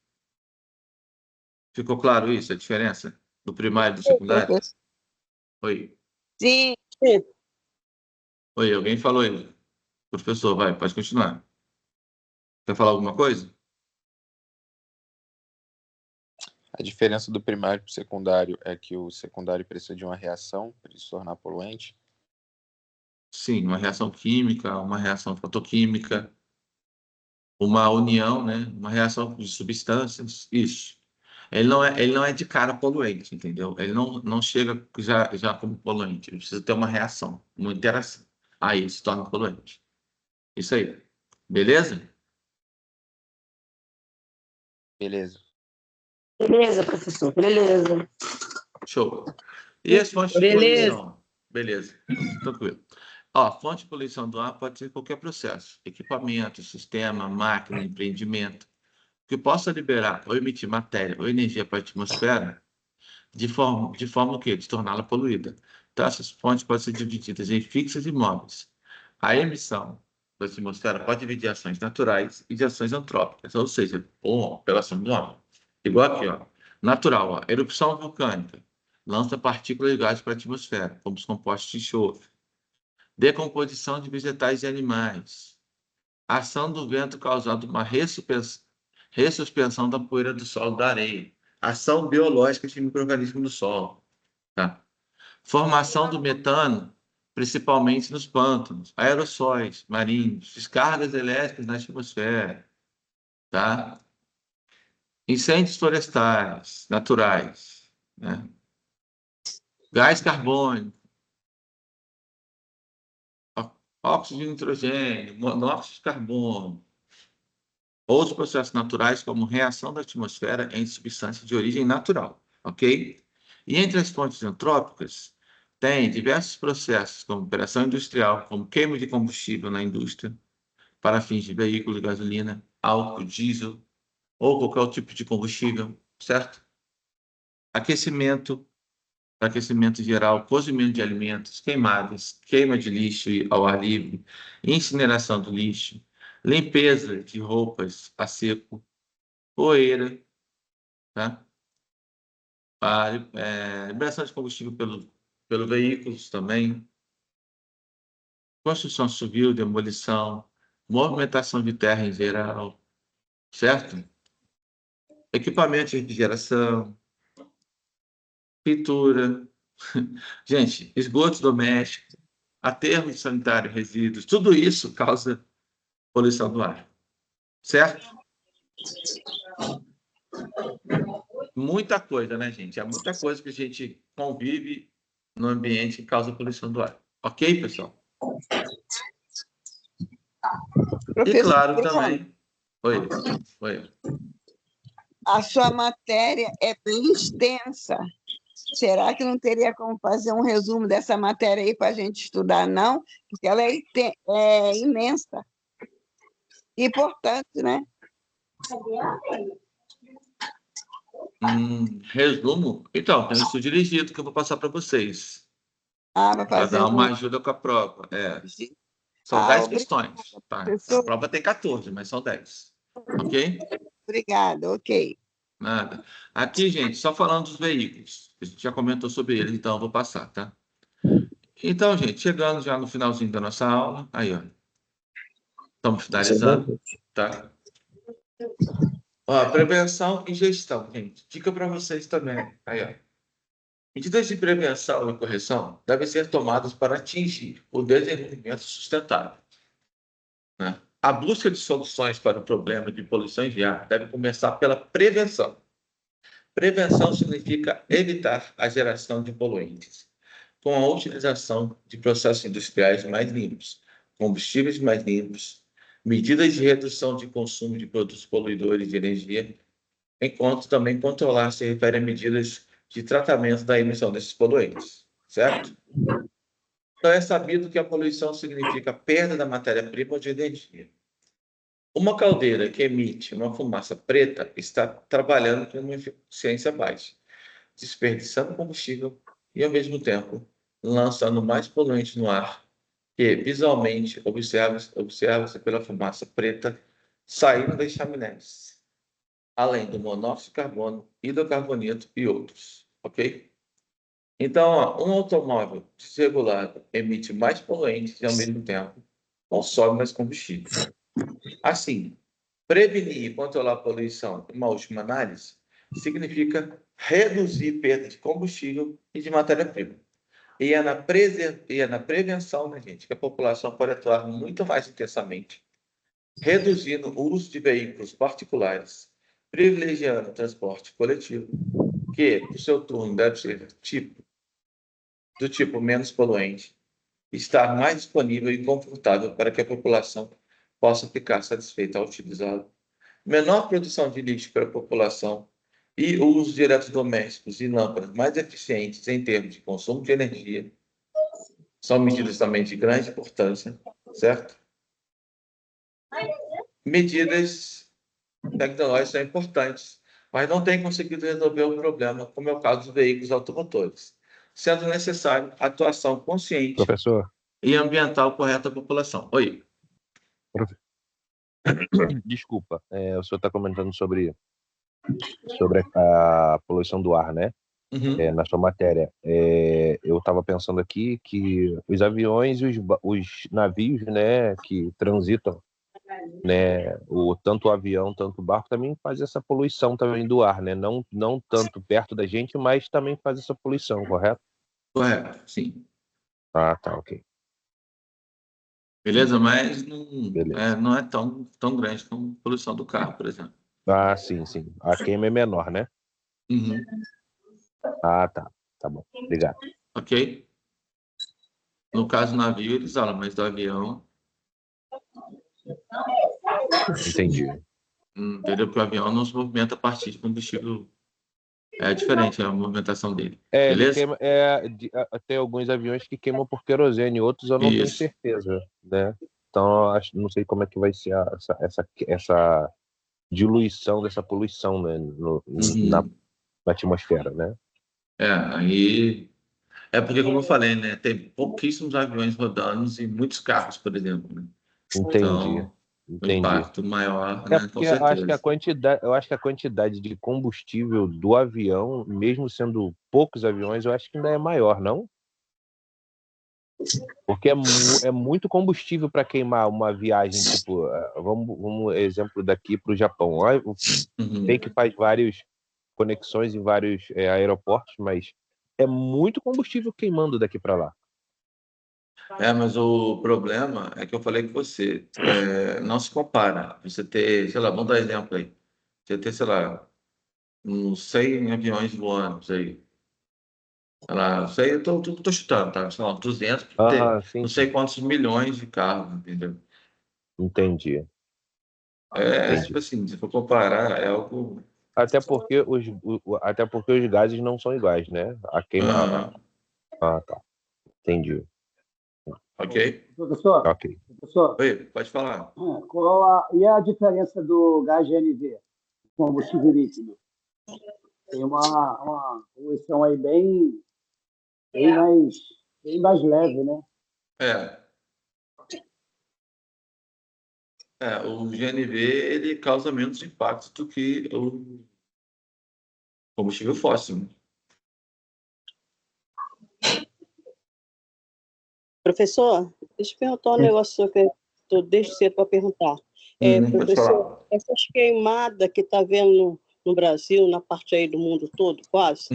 Ficou claro isso, a diferença do primário e do secundário? Professor. Oi. Sim. Oi, alguém falou aí? Professor, vai, pode continuar. Quer falar alguma coisa? A diferença do primário para o secundário é que o secundário precisa de uma reação para ele se tornar poluente? Sim, uma reação química, uma reação fotoquímica, uma união, né? Uma reação de substâncias, isso. Ele não é de cara poluente, entendeu? Ele não chega já como poluente. Ele precisa ter uma reação, uma interação. Aí ele se torna poluente. Isso aí. Beleza? Beleza. Beleza, professor, beleza. Show. E as fontes de Beleza. poluição? Beleza. Tranquilo. Ó, fonte de poluição do ar pode ser qualquer processo. Equipamento, sistema, máquina, empreendimento, que possa liberar ou emitir matéria ou energia para a atmosfera de forma o quê? De torná-la poluída. Então, essas fontes podem ser divididas em fixas e móveis. A emissão da atmosfera pode vir de ações naturais e de ações antrópicas, ou seja, pela ação do homem. Igual aqui, ó. Natural, ó. Erupção vulcânica lança partículas de gases para a atmosfera, como os compostos de enxofre. Decomposição de vegetais e animais. Ação do vento causando uma ressuspensão da poeira do solo da areia. Ação biológica de micro-organismos no solo. Tá? Formação do metano, principalmente nos pântanos. Aerossóis marinhos. Descargas elétricas na atmosfera. Tá? Incêndios florestais naturais. Né? Gás carbônico. Óxido de nitrogênio, monóxido de carbono. Outros processos naturais, como reação da atmosfera em substâncias de origem natural, ok? E entre as fontes antrópicas, tem diversos processos, como operação industrial, como queima de combustível na indústria, para fins de veículos, gasolina, álcool, diesel, ou qualquer outro tipo de combustível, certo? Aquecimento geral, cozimento de alimentos, queimadas, queima de lixo ao ar livre, incineração do lixo, limpeza de roupas a seco, poeira, tá? Liberação de combustível pelo veículos também, construção civil, demolição, movimentação de terra em geral, certo? Equipamento de refrigeração, pintura, gente, esgoto doméstico, aterro sanitário, resíduos, tudo isso causa poluição do ar, certo? Muita coisa, né, gente? É muita coisa que a gente convive no ambiente que causa poluição do ar. Ok, pessoal? E claro também... Oi. A sua matéria é bem extensa. Será que não teria como fazer um resumo dessa matéria aí para a gente estudar, não? Porque ela é imensa. Importante, né? Resumo? Então, tem isso dirigido que eu vou passar para vocês. Para fazer dar uma ajuda com a prova. São 10 questões. Tá? A prova tem 14, mas são 10. Ok? Obrigada, ok. Nada. Aqui, gente, só falando dos veículos. A gente já comentou sobre eles, então eu vou passar, tá? Então, gente, chegando já no finalzinho da nossa aula. Aí, ó. Estamos finalizando, tá? Ó, prevenção e gestão, gente. Dica para vocês também. Aí, ó. Medidas de prevenção e correção devem ser tomadas para atingir o desenvolvimento sustentável, né? A busca de soluções para o problema de poluição de ar deve começar pela prevenção. Prevenção significa evitar a geração de poluentes, com a utilização de processos industriais mais limpos, combustíveis mais limpos, medidas de redução de consumo de produtos poluidores de energia, enquanto também controlar se refere a medidas de tratamento da emissão desses poluentes, certo? Então, é sabido que a poluição significa perda da matéria-prima ou de energia. Uma caldeira que emite uma fumaça preta está trabalhando com uma eficiência baixa, desperdiçando combustível e, ao mesmo tempo, lançando mais poluentes no ar, que visualmente observa-se pela fumaça preta saindo das chaminés, além do monóxido de carbono, hidrocarboneto e outros, ok? Então, ó, um automóvel desregulado emite mais poluentes e, ao mesmo tempo, consome mais combustível. Assim, prevenir e controlar a poluição, em uma última análise, significa reduzir perda de combustível e de matéria-prima. E é na prevenção, né, gente, que a população pode atuar muito mais intensamente, reduzindo o uso de veículos particulares, privilegiando o transporte coletivo, que, por seu turno, deve ser do tipo menos poluente, estar mais disponível e confortável para que a população possa ficar satisfeita ao utilizá-lo, menor produção de lixo para a população e o uso de eletrodomésticos e lâmpadas mais eficientes em termos de consumo de energia, são medidas também de grande importância, certo? Medidas tecnológicas são importantes, mas não têm conseguido resolver o problema, como é o caso dos veículos automotores, sendo necessário atuação consciente Professor. e ambiental correta da população. Oi. Desculpa, o senhor está comentando sobre a poluição do ar, né? Uhum. Na sua matéria. Eu estava pensando aqui que os aviões e os navios, né, que transitam, né, tanto o avião, tanto o barco, também faz essa poluição também do ar, né? Não tanto perto da gente, mas também faz essa poluição, correto? Correto, sim. Ah, tá, ok. Beleza? Mas não é tão grande como a poluição do carro, por exemplo. Ah, sim. A queima é menor, né? Uhum. Ah, tá. Tá bom. Obrigado. Ok? No caso do navio, eles falam, mas do avião... Entendi. Entendeu? Porque o avião não se movimenta a partir de combustível. É diferente a movimentação dele. Ele Beleza? queima, tem alguns aviões que queimam por querosene, outros eu não tenho Isso. certeza, né? Então, não sei como é que vai ser essa diluição dessa poluição, né, na atmosfera, né? Aí... É porque, como eu falei, né? Tem pouquíssimos aviões rodando e muitos carros, por exemplo. Né? Entendi. O impacto maior, né? Com Porque eu acho certeza. que a quantidade de combustível do avião, mesmo sendo poucos aviões, eu acho que ainda é maior, não? Porque é muito combustível para queimar uma viagem, tipo, vamos exemplo daqui para o Japão. Tem que faz várias conexões em vários aeroportos, mas é muito combustível queimando daqui para lá. Mas o problema é que eu falei com você, não se compara. Você ter, sei lá, vamos dar exemplo aí. Você ter, sei lá, uns 100 aviões voando aí. Sei lá, sei, eu tô chutando, tá? Sei lá, 200 para ter Sim, não sei quantos milhões de carros, entendeu? Entendi. Tipo assim, se for comparar, é algo... Até porque os gases não são iguais, né? A queima... Ah, tá. Entendi. Ok? Professor, Ok. professor, Oi, pode falar. e a diferença do gás GNV, combustível líquido? Tem uma poluição aí bem mais leve, né? O GNV ele causa menos impacto do que o combustível fóssil. Né? Professor, deixa eu perguntar um negócio que eu estou desde cedo para perguntar. Professor, essas queimadas que está vendo no Brasil, na parte aí do mundo todo, quase,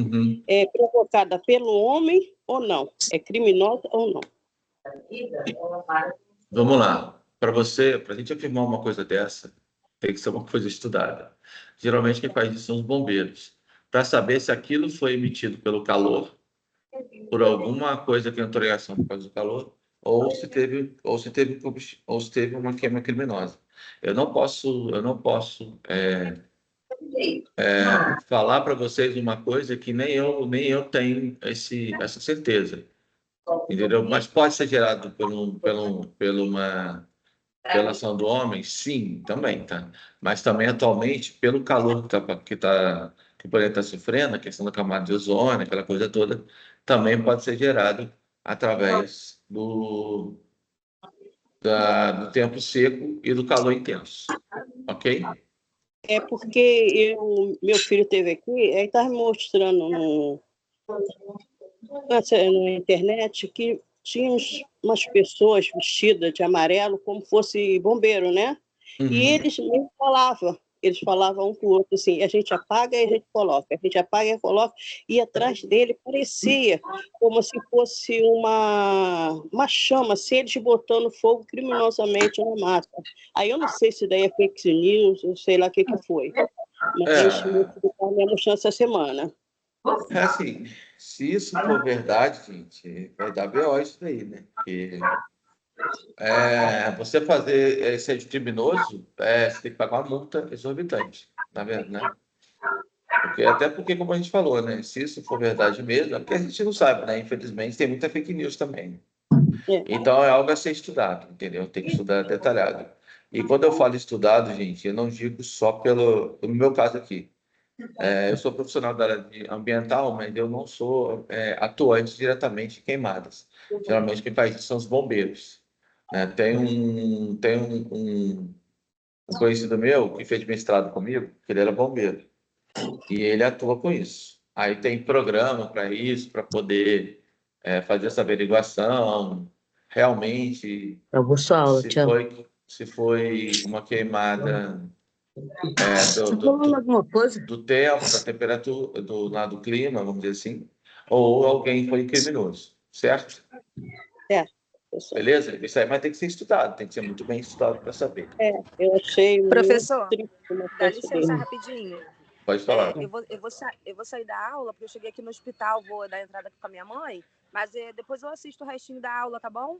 é provocada pelo homem ou não? É criminosa ou não? Vamos lá. Para a gente afirmar uma coisa dessa, tem que ser uma coisa estudada. Geralmente quem faz isso são os bombeiros, para saber se aquilo foi emitido pelo calor, por alguma coisa que entrou em ação por causa do calor, ou se teve uma queima criminosa. Eu não posso falar para vocês uma coisa que nem eu tenho essa certeza. Entendeu? Mas pode ser gerado pela ação do homem? Sim, também, tá? Mas também, atualmente, pelo calor que o planeta está sofrendo, a questão da camada de ozônio, aquela coisa toda, também pode ser gerado através do tempo seco e do calor intenso. Ok? É porque meu filho teve aqui, aí estava me mostrando na internet que tinha umas pessoas vestidas de amarelo como fosse bombeiro, né? E eles mesmo falavam um com o outro assim, a gente apaga e a gente coloca, a gente apaga e coloca, e atrás dele parecia como se fosse uma chama, assim, eles botando fogo criminosamente na mata. Aí eu não sei se daí é fake news, eu sei lá o que foi, mas meu filho estava me mostrando essa semana. É assim, se isso for verdade, gente, vai dar BO isso daí, né? Porque você fazer ser criminoso, você tem que pagar uma multa exorbitante, na verdade, né? Até porque, como a gente falou, né? Se isso for verdade mesmo, é porque a gente não sabe, né? Infelizmente, tem muita fake news também. Então, é algo a ser estudado, entendeu? Tem que estudar detalhado. E quando eu falo estudado, gente, eu não digo só no meu caso aqui. Eu sou profissional da área ambiental, mas eu não sou atuante diretamente em queimadas. Geralmente, quem faz isso são os bombeiros. Né? Tem um conhecido meu que fez mestrado comigo, que ele era bombeiro. E ele atua com isso. Aí tem programa para isso, para poder fazer essa averiguação. Realmente, Eu vou sua aula, tchau. se foi uma queimada alguma coisa? do tempo, da temperatura, do clima, vamos dizer assim, ou alguém foi criminoso, certo? Beleza? Isso aí, mas tem que ser estudado, tem que ser muito bem estudado para saber. Eu achei Professor, muito triste. dá licença rapidinho. Pode falar. Eu vou sair da aula, porque eu cheguei aqui no hospital, vou dar entrada aqui com a minha mãe, mas depois eu assisto o restinho da aula, tá bom?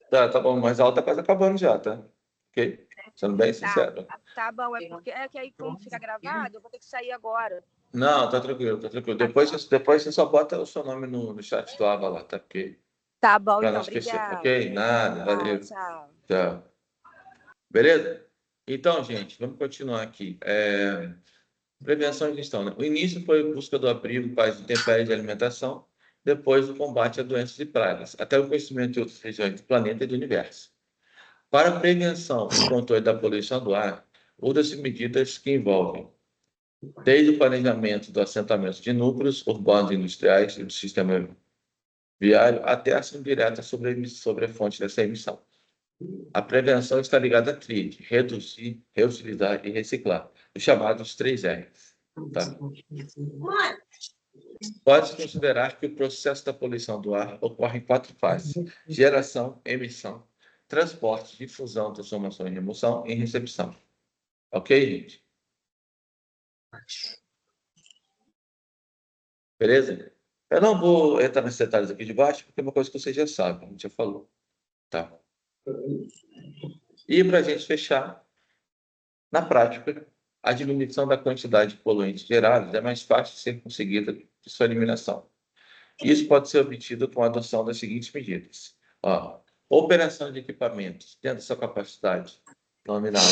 Tá bom, mas a aula tá quase acabando já, tá? Ok? Sendo bem sincero. Tá bom, porque que aí, como fica gravado, eu vou ter que sair agora. Não, tá tranquilo, tá tranquilo. Depois você só bota o seu nome no chat do Ava lá, tá? Porque... Tá bom, pra então, não esquecer. obrigada. Ok? Nada, valeu. Tchau. Tchau. Beleza? Então, gente, vamos continuar aqui. Prevenção e gestão, né? O início foi a busca do abrigo para as intempéries de alimentação, depois o combate a doenças e pragas, até o conhecimento de outras regiões do planeta e do universo. Para a prevenção e controle da poluição do ar, usam-se medidas que envolvem desde o planejamento do assentamento de núcleos urbanos e industriais e do sistema viário até a ação direta sobre a fonte dessa emissão. A prevenção está ligada a TRID, reduzir, reutilizar e reciclar, os chamados 3 R's. Tá? Pode-se considerar que o processo da poluição do ar ocorre em 4 fases: geração, emissão, transporte, difusão, transformação e remoção e recepção. Ok, gente? Beleza? Eu não vou entrar nesses detalhes aqui de baixo, porque é uma coisa que vocês já sabem, a gente já falou. Tá? E para a gente fechar, na prática, a diminuição da quantidade de poluentes gerados é mais fácil de ser conseguida de sua eliminação. Isso pode ser obtido com a adoção das seguintes medidas. Operação de equipamentos dentro da sua capacidade nominal.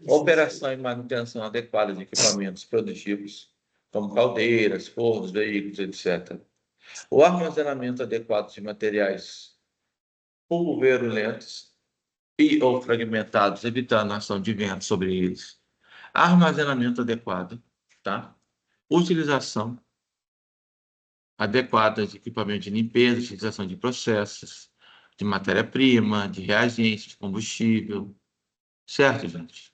Operação e manutenção adequada de equipamentos produtivos, como caldeiras, fornos, veículos, etc. O armazenamento adequado de materiais pulverulentos e ou fragmentados, evitando a ação de vento sobre eles. Armazenamento adequado, tá? Utilização adequada de equipamento de limpeza, utilização de processos, de matéria-prima, de reagentes, de combustível. Certo, gente?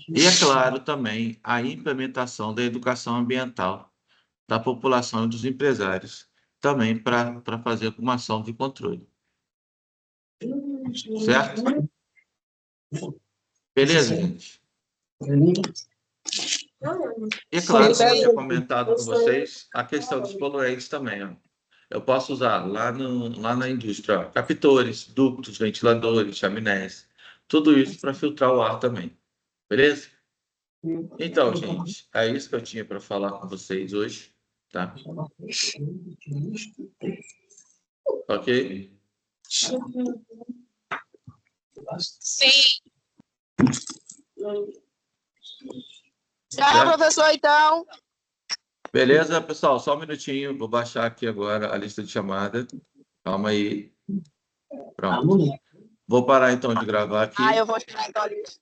E, é claro, também a implementação da educação ambiental da população e dos empresários, também para fazer uma ação de controle. Certo? Beleza, gente? E, é claro, como eu tinha comentado com vocês, a questão dos poluentes também. Ó. Eu posso usar lá na indústria, ó, captores, ductos, ventiladores, chaminés, tudo isso para filtrar o ar também. Beleza? Então, gente, é isso que eu tinha para falar com vocês hoje. Tá? Ok? Sim. Tchau, professor, então. Beleza, pessoal? Só um minutinho. Vou baixar aqui agora a lista de chamada. Calma aí. Pronto. Vou parar, então, de gravar aqui. Eu vou tirar então a lista.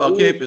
Ok, pessoal.